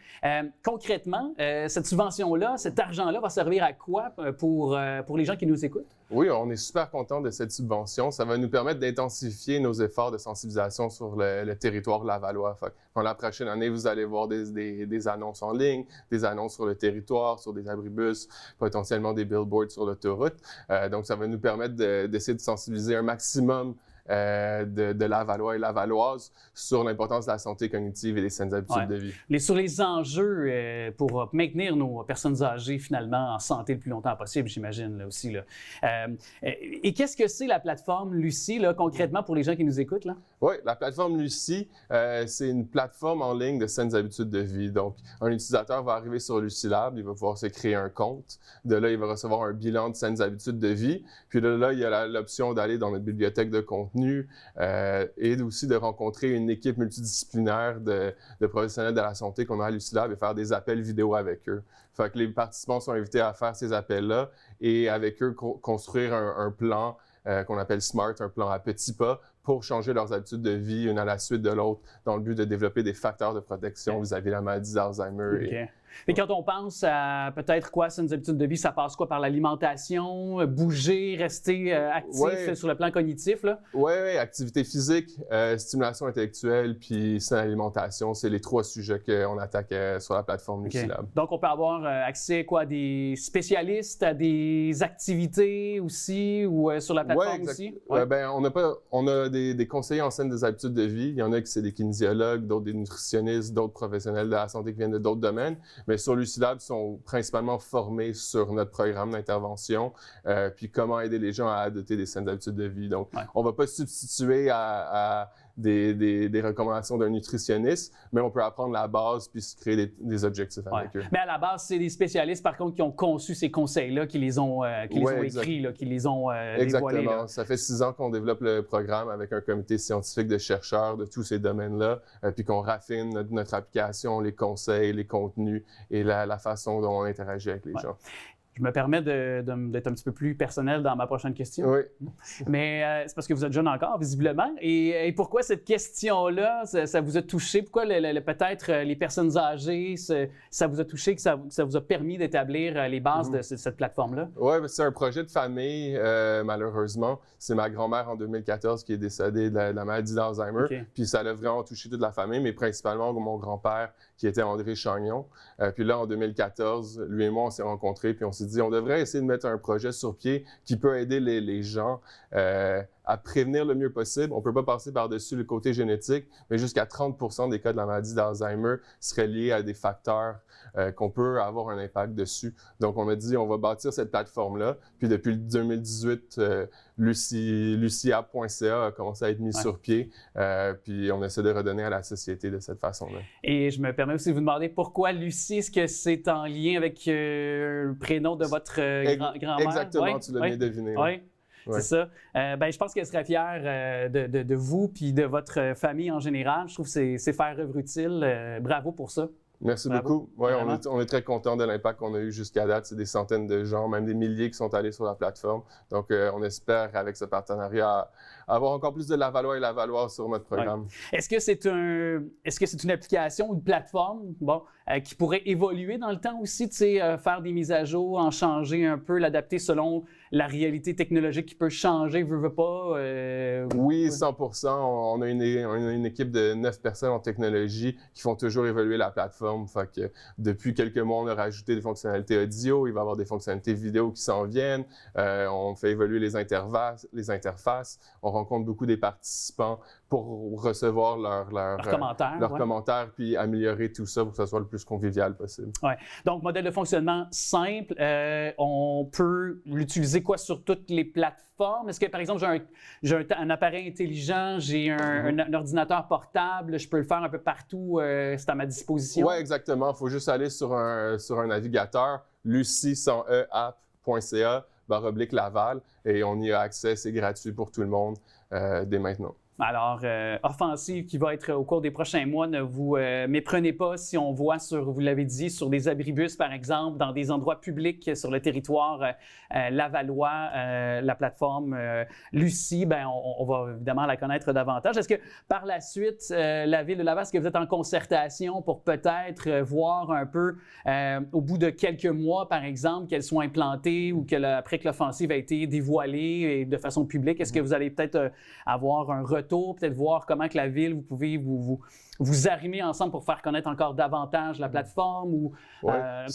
Concrètement, cette subvention-là, cet argent-là va servir à quoi pour les gens qui nous écoutent? Oui, on est super content de cette subvention. Ça va nous permettre d'intensifier nos efforts de sensibilisation sur le territoire lavallois. Dans la prochaine année, vous allez voir des annonces en ligne, des annonces sur le territoire, sur des abribus, potentiellement des billboards sur l'autoroute. Donc, ça va nous permettre d'essayer de sensibiliser un maximum de Lavallois et Lavalloises sur l'importance de la santé cognitive et des saines habitudes de vie. Sur les enjeux pour maintenir nos personnes âgées finalement en santé le plus longtemps possible, j'imagine là aussi. Là. Et qu'est-ce que c'est la plateforme Lucie, là, concrètement, pour les gens qui nous écoutent? Là? Oui, la plateforme Lucie, c'est une plateforme en ligne de saines habitudes de vie. Donc, un utilisateur va arriver sur Lucie Lab, il va pouvoir se créer un compte. De là, il va recevoir un bilan de saines habitudes de vie. Puis de là, il y a l'option d'aller dans notre bibliothèque de contenu et aussi de rencontrer une équipe multidisciplinaire de professionnels de la santé qu'on a à Lucie Lab et faire des appels vidéo avec eux. Fait que les participants sont invités à faire ces appels-là et avec eux construire un plan qu'on appelle SMART, un plan à petits pas pour changer leurs habitudes de vie une à la suite de l'autre dans le but de développer des facteurs de protection vis-à-vis de la maladie d'Alzheimer. Et quand on pense à peut-être quoi, saines habitudes de vie, ça passe quoi par l'alimentation, bouger, rester actif sur le plan cognitif? Oui, activité physique, stimulation intellectuelle, puis saine alimentation, c'est les 3 sujets qu'on attaque sur la plateforme Lucie Lab. Donc, on peut avoir accès à des spécialistes, à des activités aussi, ou sur la plateforme aussi? Ben, on a des conseillers en saine des habitudes de vie. Il y en a qui c'est des kinésiologues, d'autres des nutritionnistes, d'autres professionnels de la santé qui viennent de d'autres domaines. Mais sur Lucie Lab, ils sont principalement formés sur notre programme d'intervention, puis comment aider les gens à adopter des saines habitudes de vie. Donc, on ne va pas substituer à des recommandations d'un nutritionniste, mais on peut apprendre la base puis se créer des objectifs avec eux. Mais à la base, c'est des spécialistes, par contre, qui ont conçu ces conseils-là, qui les ont écrits, là, qui les ont dévoilés. Exactement. Ça fait 6 ans qu'on développe le programme avec un comité scientifique de chercheurs de tous ces domaines-là, puis qu'on raffine notre application, les conseils, les contenus et la façon dont on interagit avec les gens. Je me permets d'être un petit peu plus personnel dans ma prochaine question. Oui. Mais c'est parce que vous êtes jeune encore, visiblement. Et pourquoi cette question-là, ça vous a touché? Pourquoi peut-être les personnes âgées, ça vous a touché, que ça vous a permis d'établir les bases de cette plateforme-là? Oui, c'est un projet de famille, malheureusement. C'est ma grand-mère en 2014 qui est décédée de la maladie d'Alzheimer. Puis ça a vraiment touché toute la famille, mais principalement mon grand-père, qui était André Chagnon. Puis là, en 2014, lui et moi, on s'est rencontrés, puis on s'est dit, on devrait essayer de mettre un projet sur pied qui peut aider les gens à prévenir le mieux possible. On ne peut pas passer par-dessus le côté génétique, mais jusqu'à 30% des cas de la maladie d'Alzheimer seraient liés à des facteurs qu'on peut avoir un impact dessus. Donc, on a dit, on va bâtir cette plateforme-là. Puis depuis 2018, lucia.ca a commencé à être mis sur pied. Puis on essaie de redonner à la société de cette façon-là. Et je me permets aussi de vous demander pourquoi Lucie, est-ce que c'est en lien avec le prénom de votre grand-mère? Exactement, tu l'as bien deviné. Oui. C'est ça. Je pense qu'elle serait fière de vous puis de votre famille en général. Je trouve que c'est faire œuvre utile. Bravo pour ça. Merci beaucoup. Oui, on est très contents de l'impact qu'on a eu jusqu'à date. C'est des centaines de gens, même des milliers qui sont allés sur la plateforme. Donc, on espère, avec ce partenariat, avoir encore plus de Lavallois et Lavalloises sur notre programme. Ouais. Est-ce que c'est une application ou une plateforme qui pourrait évoluer dans le temps aussi, faire des mises à jour, en changer un peu, l'adapter selon la réalité technologique qui peut changer, veut pas? Oui, 100%. On a une équipe de 9 personnes en technologie qui font toujours évoluer la plateforme. Fait que depuis quelques mois, on a rajouté des fonctionnalités audio. Il va y avoir des fonctionnalités vidéo qui s'en viennent. On fait évoluer les interfaces. On rencontre beaucoup des participants pour recevoir leurs commentaires puis améliorer tout ça pour que ça soit le plus convivial possible. Ouais. Donc, modèle de fonctionnement simple. On peut l'utiliser sur toutes les plateformes? Est-ce que, par exemple, j'ai un appareil intelligent, j'ai un ordinateur portable, je peux le faire un peu partout, c'est à ma disposition? Oui, exactement. Il faut juste aller sur un navigateur, lucie100eapp.ca/Laval, et on y a accès, c'est gratuit pour tout le monde dès maintenant. Alors, offensive qui va être au cours des prochains mois, ne vous méprenez pas si on voit vous l'avez dit, sur des abribus, par exemple, dans des endroits publics sur le territoire lavallois, la plateforme Lucie, on va évidemment la connaître davantage. Est-ce que par la suite, la Ville de Laval, est-ce que vous êtes en concertation pour peut-être voir un peu, au bout de quelques mois, par exemple, qu'elles soient implantées ou après que l'offensive a été dévoilée et de façon publique, est-ce que vous allez peut-être avoir un retour retour, peut-être voir comment que la ville, vous pouvez vous arrimer ensemble pour faire connaître encore davantage la plateforme ou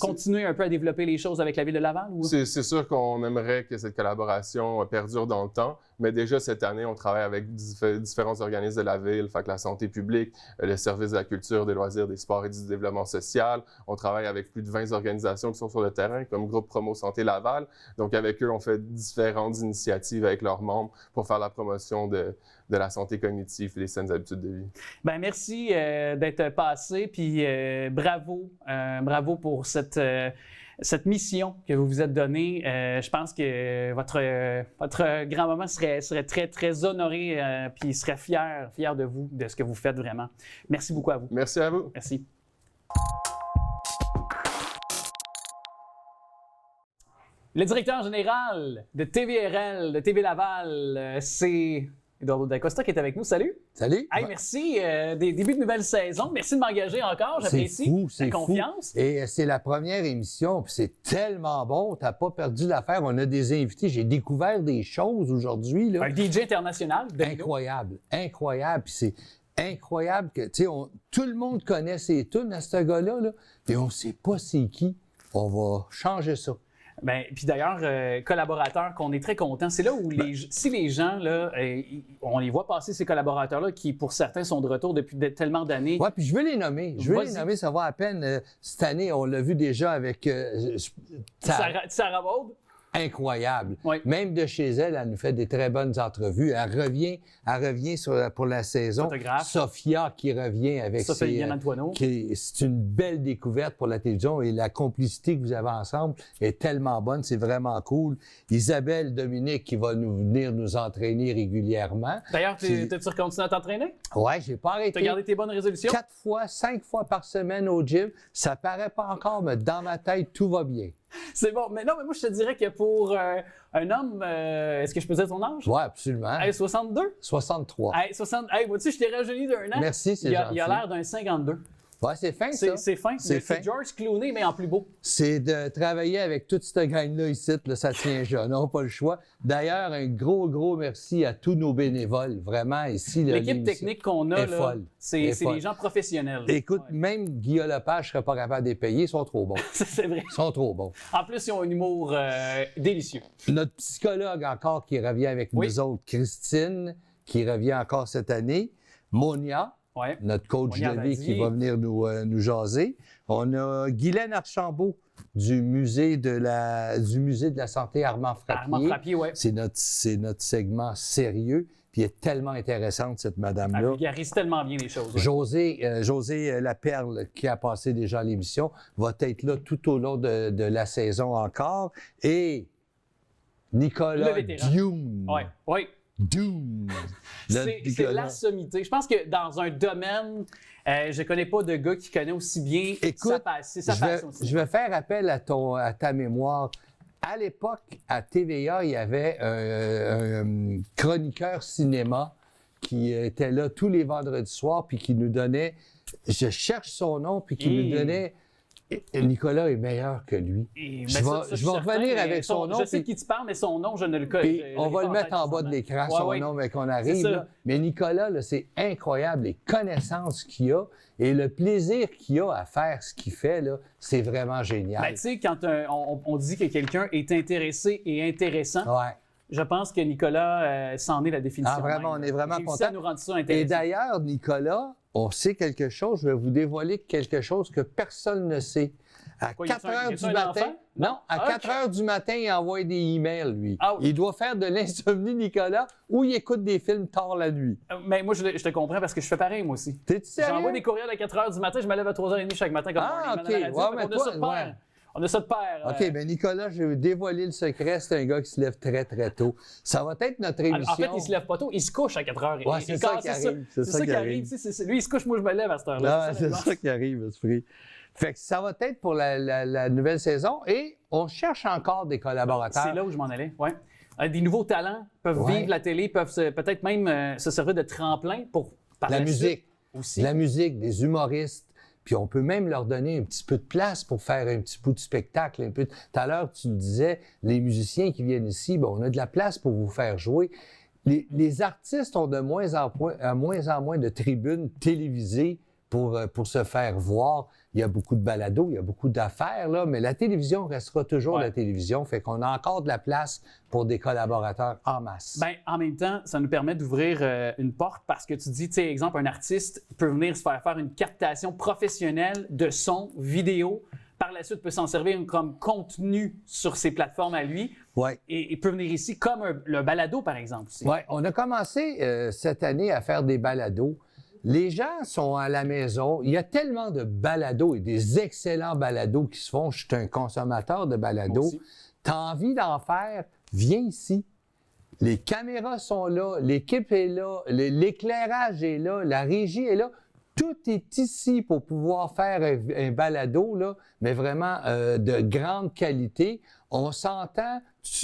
continuer un peu à développer les choses avec la Ville de Laval? Ou... C'est sûr qu'on aimerait que cette collaboration perdure dans le temps, mais déjà cette année, on travaille avec différents organismes de la Ville, fait que la santé publique, le service de la culture, des loisirs, des sports et du développement social. On travaille avec plus de 20 organisations qui sont sur le terrain, comme Groupe Promo Santé Laval. Donc avec eux, on fait différentes initiatives avec leurs membres pour faire la promotion de la santé cognitive et des saines habitudes de vie. Bien, merci d'être passé, puis bravo pour cette mission que vous vous êtes donnée. Je pense que votre grand-maman serait très, très honorée, puis serait fière de vous, de ce que vous faites vraiment. Merci beaucoup à vous. Merci à vous. Merci. Le directeur général de TVRL, de TV Laval, c'est Eduardo Dacosta qui est avec nous. Salut! Salut! Hey, merci des débuts de nouvelle saison. Merci de m'engager encore. J'apprécie la confiance. Et c'est la première émission, puis c'est tellement bon. T'as pas perdu l'affaire. On a des invités. J'ai découvert des choses aujourd'hui. Un DJ international. Incroyable. Incroyable. Puis c'est incroyable que, tu sais, tout le monde connaît ses tunes à ce gars-là, là, et on sait pas c'est qui. On va changer ça. Bien, puis d'ailleurs, collaborateurs qu'on est très contents, c'est là où si les gens, là, on les voit passer, ces collaborateurs-là, qui pour certains sont de retour depuis tellement d'années. Oui, puis je veux les nommer. Ça va à peine. Cette année, on l'a vu déjà avec Sarah Baud. Incroyable. Oui. Même de chez elle, elle nous fait des très bonnes entrevues. Elle revient pour la saison. Photographe. Sophia qui revient avec Antoineau. C'est une belle découverte pour la télévision et la complicité que vous avez ensemble est tellement bonne, c'est vraiment cool. Isabelle Dominique qui va venir nous entraîner régulièrement. D'ailleurs, t'as-tu continué à t'entraîner? Oui, j'ai pas arrêté. T'as gardé tes bonnes résolutions? 5 fois par semaine au gym. Ça paraît pas encore, mais dans ma tête, tout va bien. C'est bon. Mais non, mais moi, je te dirais que pour un homme, est-ce que je peux dire ton âge? Oui, absolument. 62? 63. Vois-tu, je t'ai rajeuni d'un an. Merci, c'est gentil. Il a l'air d'un 52. Ouais, c'est fin, ça. C'est fin. C'est George Clooney, mais en plus beau. C'est de travailler avec toute cette gang-là ici, là, ça tient jeune, on n'a pas le choix. D'ailleurs, un gros merci à tous nos bénévoles, vraiment, ici. L'équipe technique qu'on a, là, c'est des gens professionnels. Écoute, même Guillaume Lepage ne serait pas capable de les payer, ils sont trop bons. C'est vrai. Ils sont trop bons. En plus, ils ont un humour délicieux. Notre psychologue encore qui revient avec nous autres, Christine, qui revient encore cette année, Monia, notre coach de vie qui va venir nous jaser. On a Guylaine Archambault du musée de la santé Armand Frappier. Armand Frappier, oui. C'est notre segment sérieux. Puis elle est tellement intéressante, cette madame-là. Elle vulgarise tellement bien les choses. Ouais. José Laperle, qui a passé déjà l'émission, va être là tout au long de la saison encore. Et Nicolas Dioum. Oui. Doom. C'est la sommité. Je pense que dans un domaine, je ne connais pas de gars qui connaît aussi bien sa passion. Je vais faire appel à ta mémoire. À l'époque, à TVA, il y avait un chroniqueur cinéma qui était là tous les vendredis soirs puis qui nous donnait, je cherche son nom, puis qui nous donnait... Nicolas est meilleur que lui. Je vais revenir avec son nom. Je sais de qui tu parles, mais son nom, je ne le connais pas. On va le mettre en bas de l'écran, son nom, mais qu'on arrive. Là. Mais Nicolas, là, c'est incroyable, les connaissances qu'il a et le plaisir qu'il a à faire ce qu'il fait, là, c'est vraiment génial. Ben, tu sais, quand on dit que quelqu'un est intéressé et intéressant, je pense que Nicolas, c'en est la définition. Ah, vraiment, on est vraiment content. À nous rendre ça intéressant. Et d'ailleurs, Nicolas, on sait quelque chose, je vais vous dévoiler quelque chose que personne ne sait. À 4 heures du matin, à 4 heures du matin, il envoie des emails, lui. Il doit faire de l'insomnie, Nicolas, ou il écoute des films tard la nuit. Mais moi, je te comprends parce que je fais pareil, moi aussi. T'es-tu sérieux? J'envoie des courriels à 4 heures du matin, je me lève à 3h30 chaque matin comme on a ça de pair. OK, bien Nicolas, je vais dévoiler le secret. C'est un gars qui se lève très, très tôt. Ça va être notre émission. En fait, il ne se lève pas tôt, il se couche à 4 heures. Oui, c'est ça qui arrive. C'est ça qui arrive. Lui, il se couche, moi, je me lève à cette heure-là. C'est ça qui arrive, esprit. Fait que ça va être pour la nouvelle saison et on cherche encore des collaborateurs. C'est là où je m'en allais, oui. Des nouveaux talents peuvent vivre la télé, peuvent peut-être même se servir de tremplin pour la musique aussi. La musique, des humoristes. Puis on peut même leur donner un petit peu de place pour faire un petit bout de spectacle. Tout à l'heure, tu le disais, les musiciens qui viennent ici, on a de la place pour vous faire jouer. Les artistes ont de moins en moins de tribunes télévisées pour se faire voir. Il y a beaucoup de balados, il y a beaucoup d'affaires, là, mais la télévision restera toujours la télévision. Fait qu'on a encore de la place pour des collaborateurs en masse. Bien, en même temps, ça nous permet d'ouvrir une porte parce que tu dis, tu sais, exemple, un artiste peut venir se faire une captation professionnelle de son, vidéo. Par la suite, peut s'en servir comme contenu sur ses plateformes à lui. Ouais. Et peut venir ici comme le balado, par exemple. Oui, on a commencé cette année à faire des balados. Les gens sont à la maison. Il y a tellement de balados et des excellents balados qui se font. Je suis un consommateur de balados. Tu as envie d'en faire, viens ici. Les caméras sont là, l'équipe est là, l'éclairage est là, la régie est là. Tout est ici pour pouvoir faire un balado, là, mais vraiment de grande qualité. On s'entend,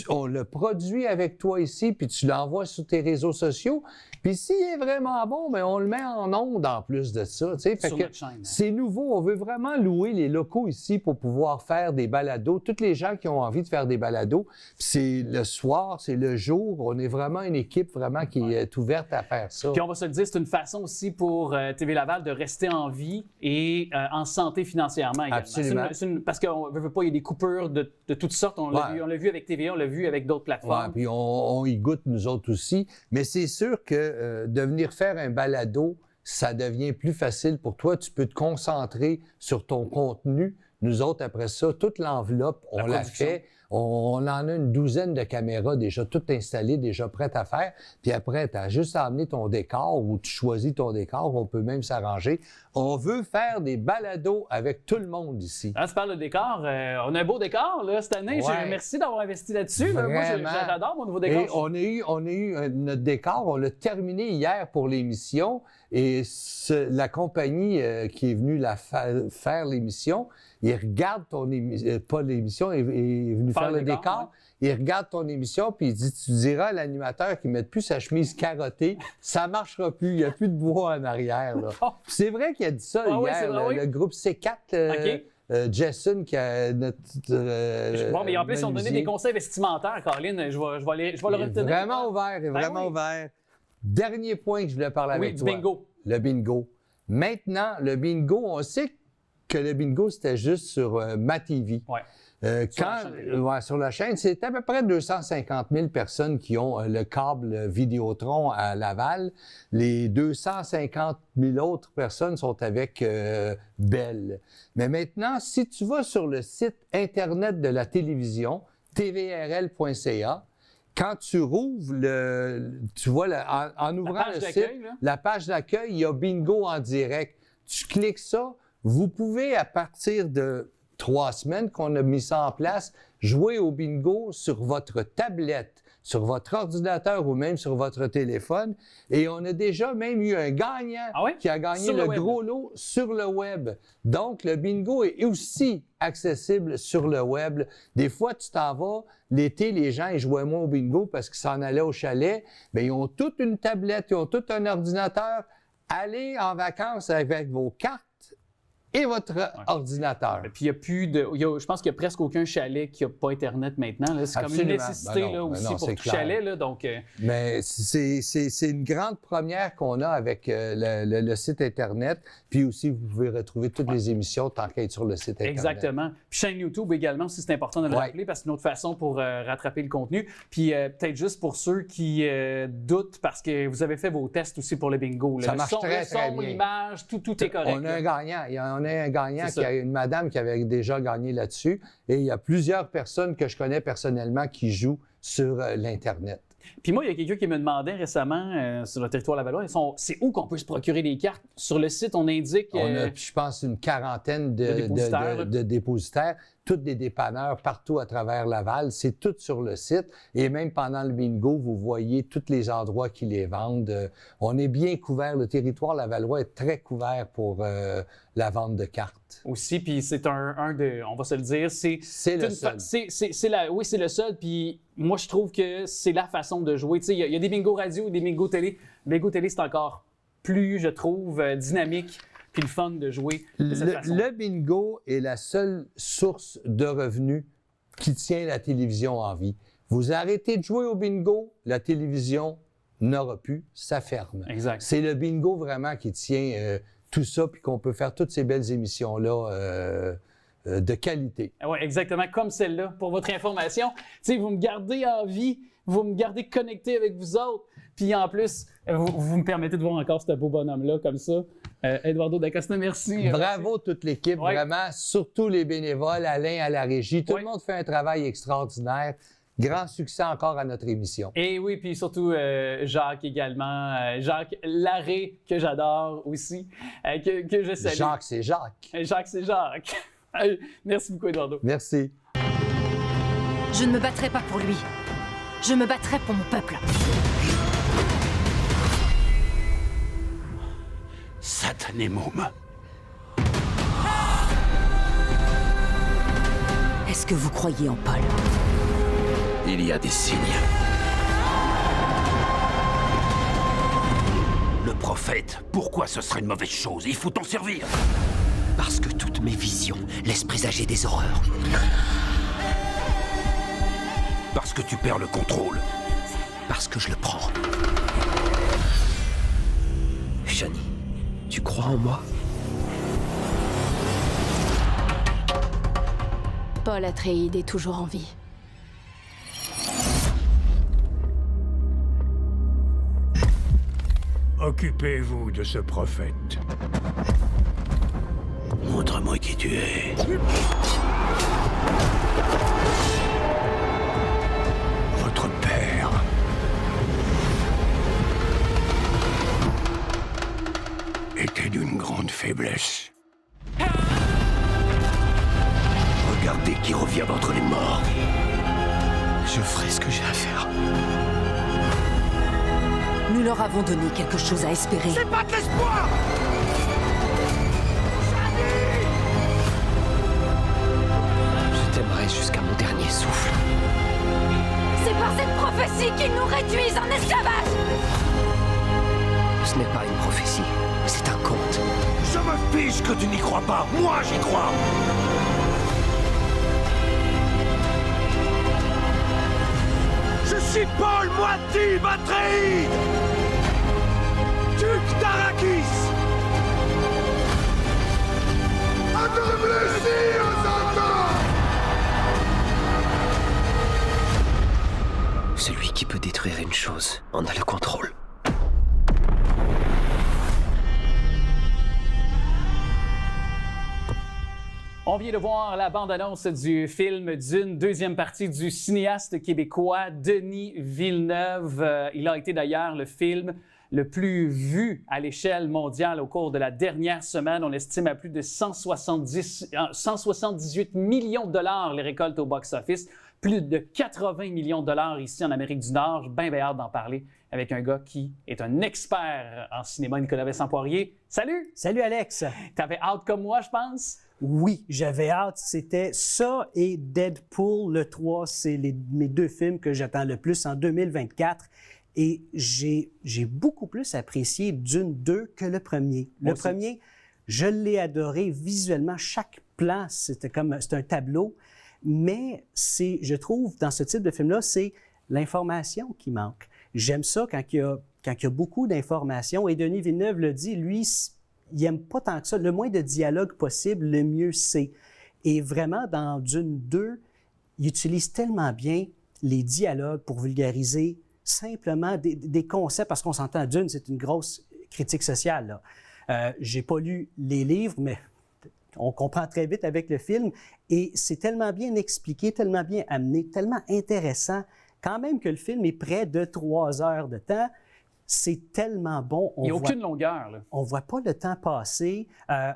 on le produit avec toi ici, puis tu l'envoies sur tes réseaux sociaux. Puis s'il est vraiment bon, bien, on le met en ondes en plus de ça. Tu sais, fait que c'est nouveau. On veut vraiment louer les locaux ici pour pouvoir faire des balados. Toutes les gens qui ont envie de faire des balados, c'est le soir, c'est le jour. On est vraiment une équipe vraiment qui est ouverte à faire ça. Puis on va se le dire, c'est une façon aussi pour TV Laval de rester en vie et en santé financièrement également. Absolument. Parce qu'on ne veut pas, il y a des coupures de toutes sortes. On l'a vu avec TVA, on l'a vu avec d'autres plateformes. Ouais, puis on y goûte nous autres aussi. Mais c'est sûr que de venir faire un balado, ça devient plus facile pour toi. Tu peux te concentrer sur ton contenu. Nous autres, après ça, toute l'enveloppe, on l'a fait. On en a une douzaine de caméras déjà toutes installées, déjà prêtes à faire. Puis après, tu as juste à amener ton décor ou tu choisis ton décor. On peut même s'arranger. On veut faire des balados avec tout le monde ici. Là, tu parles de décor. On a un beau décor là, cette année. Merci d'avoir investi là-dessus. Là. Moi, j'adore mon nouveau décor. Et on a eu notre décor. On l'a terminé hier pour l'émission. Et la compagnie qui est venue faire l'émission, il regarde ton émission, pas l'émission, il est venu faire le décor. Il regarde ton émission, puis il dit, tu diras à l'animateur qu'il ne mette plus sa chemise carottée, ça ne marchera plus, il n'y a plus de bois en arrière. Là. C'est vrai qu'il a dit ça hier, le groupe C4. Jason qui a notre. Bon, mais en plus, ils ont donné des conseils vestimentaires, Caroline. Je vais le retenir. Vraiment ouvert, vraiment ouvert. Dernier point que je voulais parler avec toi. Bingo. Le bingo. Maintenant, le bingo, on sait que le bingo, c'était juste sur MaTV. Oui. Sur la chaîne, c'est à peu près 250 000 personnes qui ont le câble Vidéotron à Laval. Les 250 000 autres personnes sont avec Bell. Mais maintenant, si tu vas sur le site Internet de la télévision, tvrl.ca, quand tu rouvres tu vois, en ouvrant le site, la page d'accueil, il y a bingo en direct. Tu cliques ça, vous pouvez, à partir de 3 semaines qu'on a mis ça en place, jouer au bingo sur votre tablette, sur votre ordinateur ou même sur votre téléphone. Et on a déjà même eu un gagnant qui a gagné le gros lot sur le web. Donc, le bingo est aussi accessible sur le web. Des fois, tu t'en vas, l'été, les gens, ils jouaient moins au bingo parce qu'ils s'en allaient au chalet. Bien, ils ont toute une tablette, ils ont tout un ordinateur. Allez en vacances avec vos cartes et votre ordinateur. Et puis, il y a plus de... je pense qu'il n'y a presque aucun chalet qui n'a pas Internet maintenant. Là. C'est comme une nécessité aussi pour tout chalet. Là, donc, Mais c'est une grande première qu'on a avec le site Internet. Puis aussi, vous pouvez retrouver toutes les émissions tant qu'à être sur le site Internet. Exactement. Puis chaîne YouTube également, si c'est important de le rappeler, parce que c'est une autre façon pour rattraper le contenu. Puis peut-être juste pour ceux qui doutent, parce que vous avez fait vos tests aussi pour le bingo. Là. Ça marche très bien. L'image, tout est correct. On a un gagnant. On a un gagnant qui a une madame qui avait déjà gagné là-dessus. Et il y a plusieurs personnes que je connais personnellement qui jouent sur l'Internet. Puis moi, il y a quelqu'un qui me demandait récemment sur le territoire lavallois, c'est où qu'on peut se procurer des cartes? Sur le site, on indique... On a, je pense, une quarantaine de dépositaires, tous des dépanneurs partout à travers Laval. C'est tout sur le site. Et même pendant le bingo, vous voyez tous les endroits qui les vendent. On est bien couvert. Le territoire lavallois est très couvert pour la vente de cartes. Aussi, puis c'est un de... On va se le dire, c'est le seul. Oui, c'est le seul. Puis moi, je trouve que c'est la façon de jouer. Tu sais, il y a des bingos radio, des bingos télé. Bingo télé, c'est encore plus, je trouve, dynamique puis le fun de jouer de cette façon. Le bingo est la seule source de revenus qui tient la télévision en vie. Vous arrêtez de jouer au bingo, la télévision n'aura plus, ça ferme. Exact. C'est le bingo vraiment qui tient tout ça, puis qu'on peut faire toutes ces belles émissions-là de qualité. Oui, exactement, comme celle-là. Pour votre information, vous me gardez en vie, vous me gardez connecté avec vous autres, puis en plus, vous me permettez de voir encore ce beau bonhomme-là comme ça. Eduardo Dacosta, merci. Bravo toute l'équipe, vraiment, surtout les bénévoles, Alain à la régie. Tout le monde fait un travail extraordinaire. Grand succès encore à notre émission. Et oui, puis surtout Jacques également. Jacques Larré, que j'adore aussi, que je salue. Jacques, c'est Jacques. Jacques, c'est Jacques. Merci beaucoup, Eduardo. Merci. Je ne me battrai pas pour lui. Je me battrai pour mon peuple. Satané môme. Est-ce que vous croyez en Paul? Il y a des signes. Le prophète, pourquoi ce serait une mauvaise chose? Il faut t'en servir. Parce que toutes mes visions laissent présager des horreurs. Parce que tu perds le contrôle. Parce que je le prends. Shani, tu crois en moi? Paul Atreides est toujours en vie. Occupez-vous de ce prophète. Montre-moi qui tu es. Votre père. Était d'une grande faiblesse. Regardez qui revient d'entre les morts. Je ferai ce que j'ai à faire. Nous leur avons donné quelque chose à espérer. C'est pas de l'espoir! Je t'aimerai jusqu'à mon dernier souffle. C'est par cette prophétie qu'ils nous réduisent en esclavage! Ce n'est pas une prophétie, c'est un conte. Je me fiche que tu n'y crois pas. Moi, j'y crois. Je suis Paul Muad'Dib Atreides, duc d'Arrakis. Adorme-le-ci aux entends. Celui qui peut détruire une chose en a le contrôle. On vient de voir la bande-annonce du film Dune, deuxième partie du cinéaste québécois Denis Villeneuve. Il a été d'ailleurs le film le plus vu à l'échelle mondiale au cours de la dernière semaine. On estime à plus de 178 millions de dollars les récoltes au box-office. Plus de 80 millions de dollars ici en Amérique du Nord. J'ai bien hâte d'en parler avec un gars qui est un expert en cinéma, Nicolas Vincent-Poirier. Salut! Salut Alex! T'avais hâte comme moi, je pense? Oui, j'avais hâte. C'était ça et Deadpool, le 3, c'est mes deux films que j'attends le plus en 2024. Et j'ai beaucoup plus apprécié Dune 2 que le premier. Le premier, je l'ai adoré visuellement. Chaque plan, c'est un tableau. Mais je trouve, dans ce type de film-là, c'est l'information qui manque. J'aime ça quand il y a beaucoup d'informations. Et Denis Villeneuve le dit, lui, il n'aime pas tant que ça. Le moins de dialogue possible, le mieux c'est. Et vraiment, dans Dune 2, il utilise tellement bien les dialogues pour vulgariser simplement des concepts, parce qu'on s'entend, Dune, c'est une grosse critique sociale. J'ai pas lu les livres, mais on comprend très vite avec le film. Et c'est tellement bien expliqué, tellement bien amené, tellement intéressant, quand même que le film est près de 3 heures de temps. C'est tellement bon. Il n'y a aucune longueur, là. On ne voit pas le temps passer.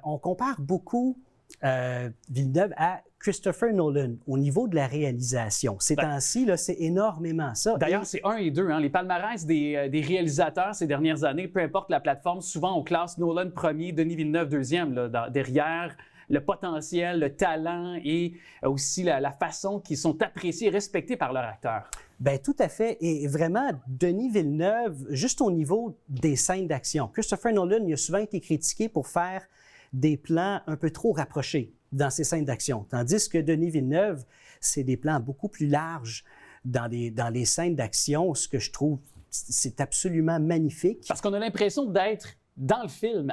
On compare beaucoup Villeneuve à Christopher Nolan au niveau de la réalisation. Ces temps-ci, c'est énormément ça. D'ailleurs, c'est 1 et 2. Hein? Les palmarès des réalisateurs ces dernières années, peu importe la plateforme, souvent on classe Nolan premier, Denis Villeneuve deuxième, là, derrière le potentiel, le talent et aussi la façon qu'ils sont appréciés et respectés par leurs acteurs. Bien, tout à fait. Et vraiment, Denis Villeneuve, juste au niveau des scènes d'action. Christopher Nolan, il a souvent été critiqué pour faire des plans un peu trop rapprochés dans ses scènes d'action. Tandis que Denis Villeneuve, c'est des plans beaucoup plus larges dans les scènes d'action, ce que je trouve c'est absolument magnifique. Parce qu'on a l'impression d'être dans le film,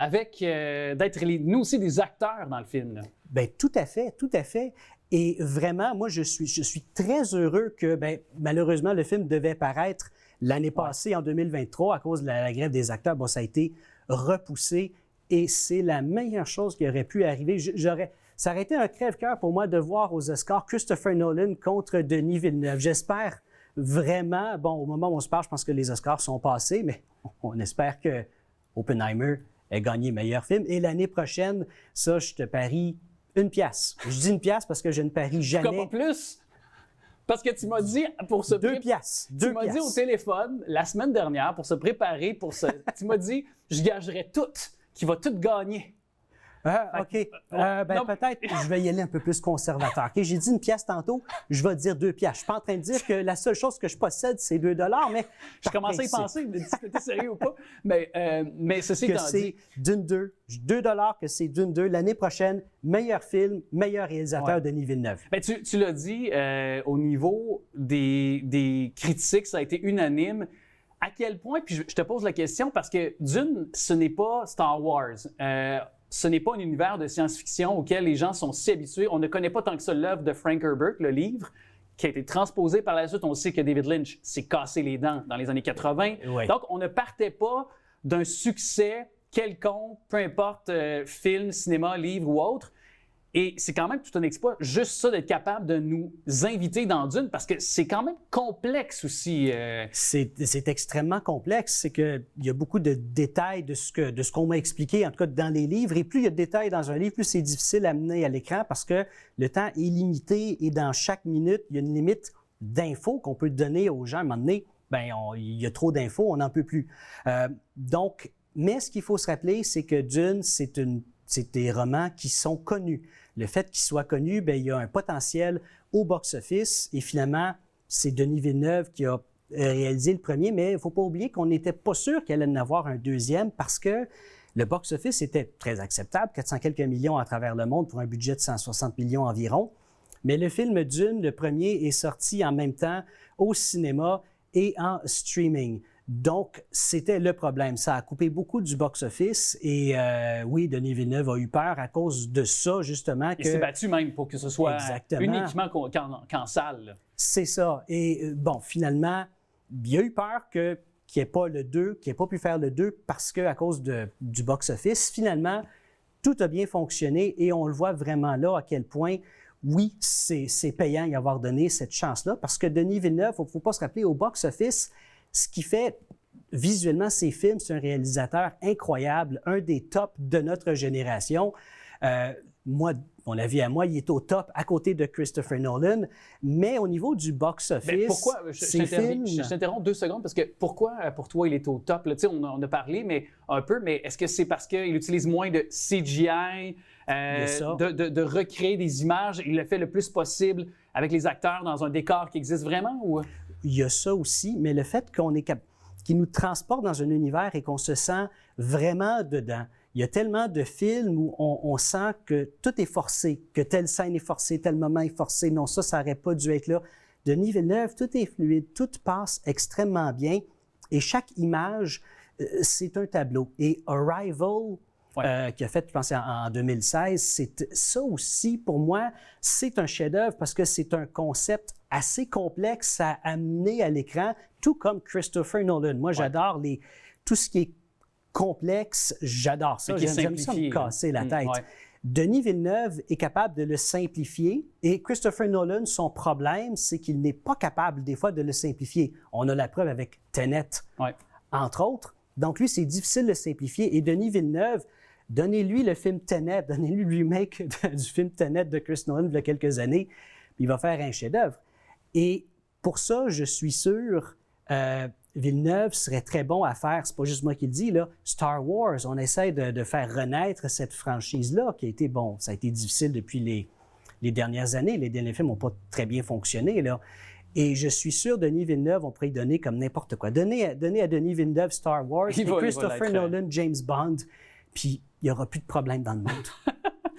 d'être nous aussi des acteurs dans le film. Là. Bien, tout à fait, tout à fait. Et vraiment, moi, je suis très heureux que, bien, malheureusement, le film devait paraître l'année passée, en 2023, à cause de la grève des acteurs. Bon, ça a été repoussé et c'est la meilleure chose qui aurait pu arriver. Ça aurait été un crève-cœur pour moi de voir aux Oscars Christopher Nolan contre Denis Villeneuve. J'espère vraiment, bon, au moment où on se parle, je pense que les Oscars sont passés, mais on espère que Oppenheimer ait gagné meilleur film. Et l'année prochaine, ça, je te parie 1 piastre. Je dis 1 piastre parce que je ne parie jamais. Pourquoi pas plus? Parce que tu m'as dit pour se 2 piastres. Tu m'as dit au téléphone la semaine dernière pour se préparer tu m'as dit je gagerais tout, qu'il va tout gagner. OK. Peut-être je vais y aller un peu plus conservateur. Okay? J'ai dit 1 piastre tantôt, je vais dire 2 piastres. Je suis pas en train de dire que la seule chose que je possède, c'est 2 $, mais je commençais à y penser, mais si tu étais sérieux ou pas. Mais ceci étant dit... Dune 2, 2 $ que c'est Dune 2. L'année prochaine, meilleur film, meilleur réalisateur, Denis Villeneuve. Ben, tu l'as dit, au niveau des critiques, ça a été unanime. À quel point, puis je te pose la question, parce que Dune, ce n'est pas Star Wars. Ce n'est pas un univers de science-fiction auquel les gens sont si habitués. On ne connaît pas tant que ça l'œuvre de Frank Herbert, le livre, qui a été transposé par la suite. On sait que David Lynch s'est cassé les dents dans les années 80. Oui. Donc, on ne partait pas d'un succès quelconque, peu importe film, cinéma, livre ou autre. Et c'est quand même tout un exploit, juste ça, d'être capable de nous inviter dans Dune, parce que c'est quand même complexe aussi. C'est extrêmement complexe. C'est qu'il y a beaucoup de détails de ce qu'on m'a expliqué, en tout cas dans les livres. Et plus il y a de détails dans un livre, plus c'est difficile à mener à l'écran parce que le temps est limité et dans chaque minute, il y a une limite d'infos qu'on peut donner aux gens. À un moment donné, il y a trop d'infos, on n'en peut plus. Mais ce qu'il faut se rappeler, c'est que Dune, c'est des romans qui sont connus. Le fait qu'ils soient connus, il y a un potentiel au box-office. Et finalement, c'est Denis Villeneuve qui a réalisé le premier, mais il ne faut pas oublier qu'on n'était pas sûr qu'il allait en avoir un deuxième parce que le box-office était très acceptable, 400 quelques millions à travers le monde pour un budget de 160 millions environ. Mais le film Dune, le premier, est sorti en même temps au cinéma et en streaming. Donc, c'était le problème. Ça a coupé beaucoup du box-office et oui, Denis Villeneuve a eu peur à cause de ça, justement. Il s'est battu même pour que ce soit uniquement qu'en salle. C'est ça. Et bon, finalement, il a eu peur qu'il n'y ait pas le 2, qu'il n'ait pas pu faire le 2 parce qu'à cause du box-office, finalement, tout a bien fonctionné et on le voit vraiment là à quel point, oui, c'est payant d'y avoir donné cette chance-là parce que Denis Villeneuve, il ne faut pas se rappeler, au box-office, ce qui fait visuellement ces films, c'est un réalisateur incroyable, un des tops de notre génération. Moi, mon avis à moi, il est au top à côté de Christopher Nolan, mais au niveau du box-office, pourquoi, je t'interromps 2 secondes, parce que pourquoi pour toi il est au top? Là, on a parlé un peu, mais est-ce que c'est parce qu'il utilise moins de CGI, de recréer des images, il le fait le plus possible avec les acteurs dans un décor qui existe vraiment? Ou... Il y a ça aussi, mais le fait qu'il nous transporte dans un univers et qu'on se sent vraiment dedans. Il y a tellement de films où on sent que tout est forcé, que telle scène est forcée, tel moment est forcé. Non, ça n'aurait pas dû être là. Denis Villeneuve, tout est fluide, tout passe extrêmement bien et chaque image, c'est un tableau. Et Arrival, qui a fait, je pense, en 2016, ça aussi, pour moi, c'est un chef-d'œuvre parce que c'est un concept assez complexe à amener à l'écran, tout comme Christopher Nolan. Moi, j'adore tout ce qui est complexe, j'adore ça. J'aime ça me casser la tête. Denis Villeneuve est capable de le simplifier et Christopher Nolan, son problème, c'est qu'il n'est pas capable des fois de le simplifier. On a la preuve avec Tenet, entre autres. Donc lui, c'est difficile de le simplifier et Denis Villeneuve, donnez-lui le film Tenet, donnez-lui le remake du film Tenet de Chris Nolan il y a quelques années, puis il va faire un chef-d'œuvre. Et pour ça, je suis sûr, Villeneuve serait très bon à faire, c'est pas juste moi qui le dis, là, Star Wars. On essaie de faire renaître cette franchise-là qui a été, bon, ça a été difficile depuis les dernières années. Les derniers films n'ont pas très bien fonctionné, là. Et je suis sûr, Denis Villeneuve, on pourrait lui donner comme n'importe quoi. Donnez à Denis Villeneuve Star Wars et Christopher Nolan, James Bond, puis il n'y aura plus de problème dans le monde.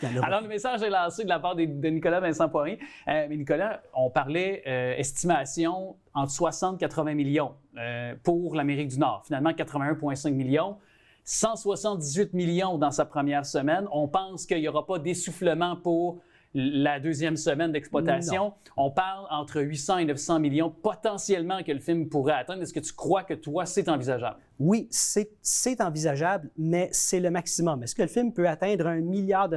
Alors, le message est lancé de la part de Nicolas Vincent Poirier. Mais Nicolas, on parlait estimation entre 60 et 80 millions pour l'Amérique du Nord. Finalement, 81,5 millions. 178 millions dans sa première semaine. On pense qu'il n'y aura pas d'essoufflement pour la deuxième semaine d'exploitation. Non. On parle entre 800 et 900 millions potentiellement que le film pourrait atteindre. Est-ce que tu crois que toi, c'est envisageable? Oui, c'est envisageable, mais c'est le maximum. Est-ce que le film peut atteindre $1 milliard?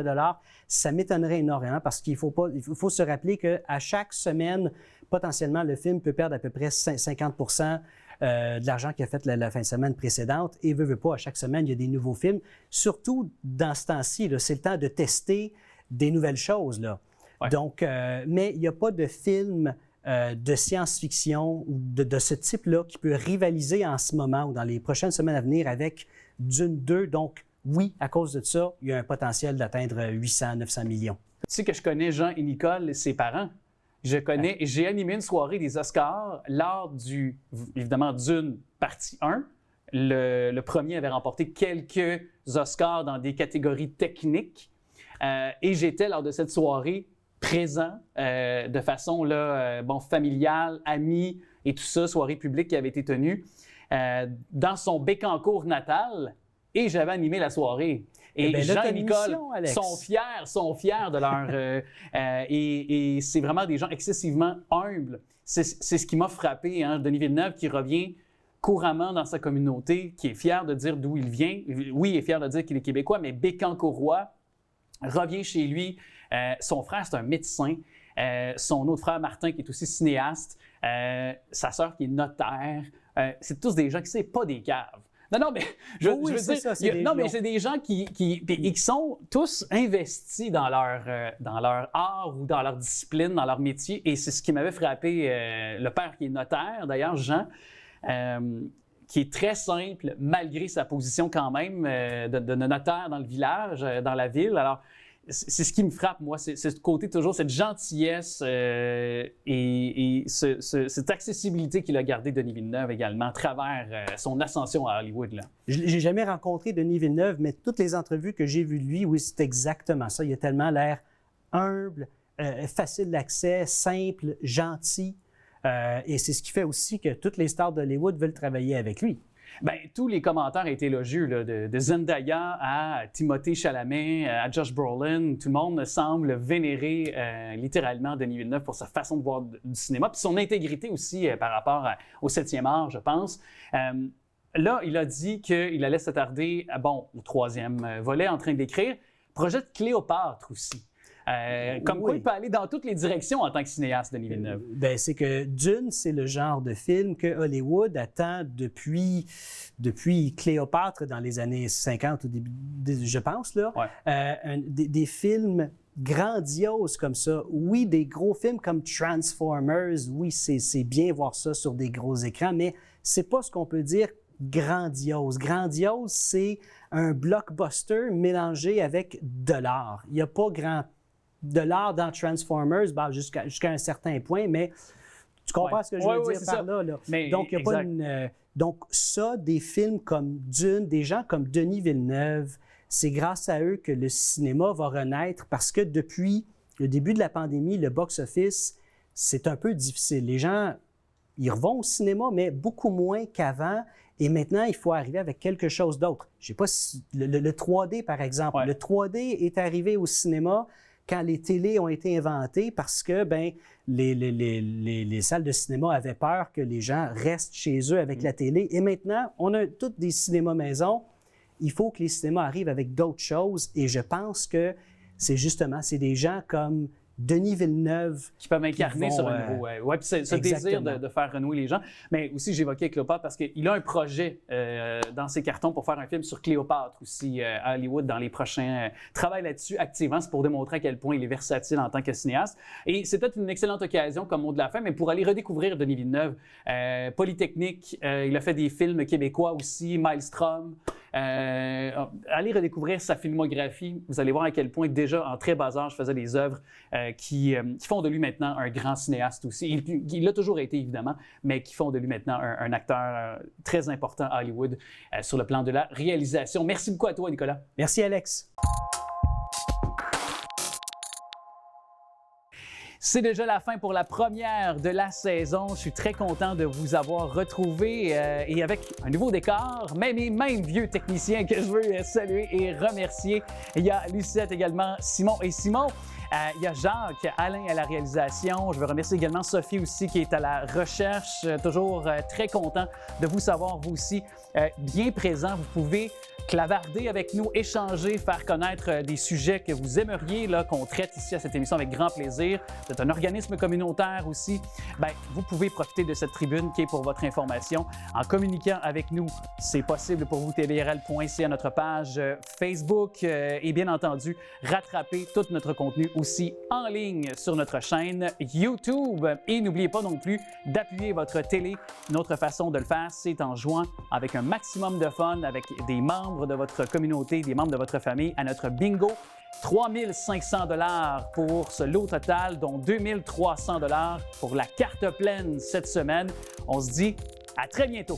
Ça m'étonnerait énormément parce qu'il faut se rappeler qu'à chaque semaine, potentiellement, le film peut perdre à peu près 50 de l'argent qu'il a fait la fin de semaine précédente. Et veut pas, à chaque semaine, il y a des nouveaux films. Surtout dans ce temps-ci, c'est le temps de tester des nouvelles choses. Là. Ouais. Donc, mais il n'y a pas de film de science-fiction ou de ce type-là qui peut rivaliser en ce moment ou dans les prochaines semaines à venir avec Dune 2. Donc, oui, à cause de ça, il y a un potentiel d'atteindre 800-900 millions. Tu sais que je connais Jean et Nicole et ses parents. J'ai animé une soirée des Oscars lors du, évidemment, Dune partie 1. Le premier avait remporté quelques Oscars dans des catégories techniques. Et j'étais, lors de cette soirée, présent de façon familiale, amie et tout ça, soirée publique qui avait été tenue, dans son Bécancour natal. Et j'avais animé la soirée. Et Jean et Nicole sont fiers de leur... et c'est vraiment des gens excessivement humbles. C'est ce qui m'a frappé, hein, Denis Villeneuve, qui revient couramment dans sa communauté, qui est fier de dire d'où il vient. Oui, il est fier de dire qu'il est québécois, mais bécancourrois, revient chez lui. Son frère, c'est un médecin. Son autre frère, Martin, qui est aussi cinéaste. Sa sœur, qui est notaire. C'est tous des gens qui ne sont pas des caves. Non, mais je veux dire, mais c'est des gens qui sont tous investis dans leur art ou dans leur discipline, dans leur métier. Et c'est ce qui m'avait frappé, le père qui est notaire, d'ailleurs, Jean, qui est très simple, malgré sa position quand même de notaire dans le village, dans la ville. Alors, c'est ce qui me frappe, moi, c'est ce côté toujours, cette gentillesse et cette accessibilité qu'il a gardé Denis Villeneuve également à travers son ascension à Hollywood. Là. J'ai jamais rencontré Denis Villeneuve, mais toutes les entrevues que j'ai vues de lui, oui, c'est exactement ça. Il a tellement l'air humble, facile d'accès, simple, gentil. Et c'est ce qui fait aussi que toutes les stars d'Hollywood veulent travailler avec lui. Bien, tous les commentaires étaient élogieux, là, de Zendaya à Timothée Chalamet, à Josh Brolin. Tout le monde semble vénérer littéralement Denis Villeneuve pour sa façon de voir du cinéma, puis son intégrité aussi par rapport au 7e art, je pense. Là, il a dit qu'il allait s'attarder au 3e volet en train d'écrire. Projet de Cléopâtre aussi. Quoi il peut aller dans toutes les directions en tant que cinéaste, Denis Villeneuve? C'est que Dune, c'est le genre de film que Hollywood attend depuis Cléopâtre dans les années 50, au début, je pense. Là. Ouais. Des films grandioses comme ça. Oui, des gros films comme Transformers, oui, c'est bien voir ça sur des gros écrans, mais c'est pas ce qu'on peut dire grandiose. Grandiose, c'est un blockbuster mélangé avec de l'art. Il n'y a pas de l'art dans Transformers, jusqu'à un certain point, mais tu comprends ce que je veux dire par là. Mais donc, il n'y a pas une... donc, ça, des films comme Dune, des gens comme Denis Villeneuve, c'est grâce à eux que le cinéma va renaître parce que depuis le début de la pandémie, le box-office, c'est un peu difficile. Les gens, ils revont au cinéma, mais beaucoup moins qu'avant. Et maintenant, il faut arriver avec quelque chose d'autre. Je sais pas si... Le 3D, par exemple. Ouais. Le 3D est arrivé au cinéma quand les télés ont été inventées parce que les salles de cinéma avaient peur que les gens restent chez eux avec la télé. Et maintenant, on a tous des cinémas maison. Il faut que les cinémas arrivent avec d'autres choses. Et je pense que c'est des gens comme Denis Villeneuve. Qui peuvent incarner sur un nouveau. Oui, puis ce désir de faire renouer les gens. Mais aussi, j'évoquais Cléopâtre parce qu'il a un projet dans ses cartons pour faire un film sur Cléopâtre aussi à Hollywood dans les prochains. Travaille là-dessus activement, c'est pour démontrer à quel point il est versatile en tant que cinéaste. Et c'est peut-être une excellente occasion, comme mot de la fin, mais pour aller redécouvrir Denis Villeneuve. Polytechnique, il a fait des films québécois aussi, Maelstrom. Allez redécouvrir sa filmographie. Vous allez voir à quel point, déjà, en très bas âge, faisait des œuvres qui font de lui maintenant un grand cinéaste aussi. Il l'a toujours été, évidemment, mais qui font de lui maintenant un acteur très important à Hollywood sur le plan de la réalisation. Merci beaucoup à toi, Nicolas. Merci, Alex. C'est déjà la fin pour la première de la saison. Je suis très content de vous avoir retrouvés et avec un nouveau décor, même les mêmes vieux techniciens que je veux saluer et remercier. Il y a Lucette également, Simon et Simon. Il y a Jacques, Alain à la réalisation. Je veux remercier également Sophie aussi qui est à la recherche. Toujours très content de vous savoir, vous aussi, bien présent. Vous pouvez clavarder avec nous, échanger, faire connaître des sujets que vous aimeriez qu'on traite ici à cette émission avec grand plaisir. Vous êtes un organisme communautaire aussi. Bien, vous pouvez profiter de cette tribune qui est pour votre information. En communiquant avec nous, c'est possible pour vous, tvrl.ca, notre page Facebook et bien entendu, rattraper tout notre contenu aussi en ligne sur notre chaîne YouTube. Et n'oubliez pas non plus d'appuyer votre télé. Une autre façon de le faire, c'est en jouant avec un maximum de fun avec des membres de votre communauté, des membres de votre famille à notre bingo. 3 500 $ pour ce lot total, dont 2 300 $ pour la carte pleine cette semaine. On se dit à très bientôt.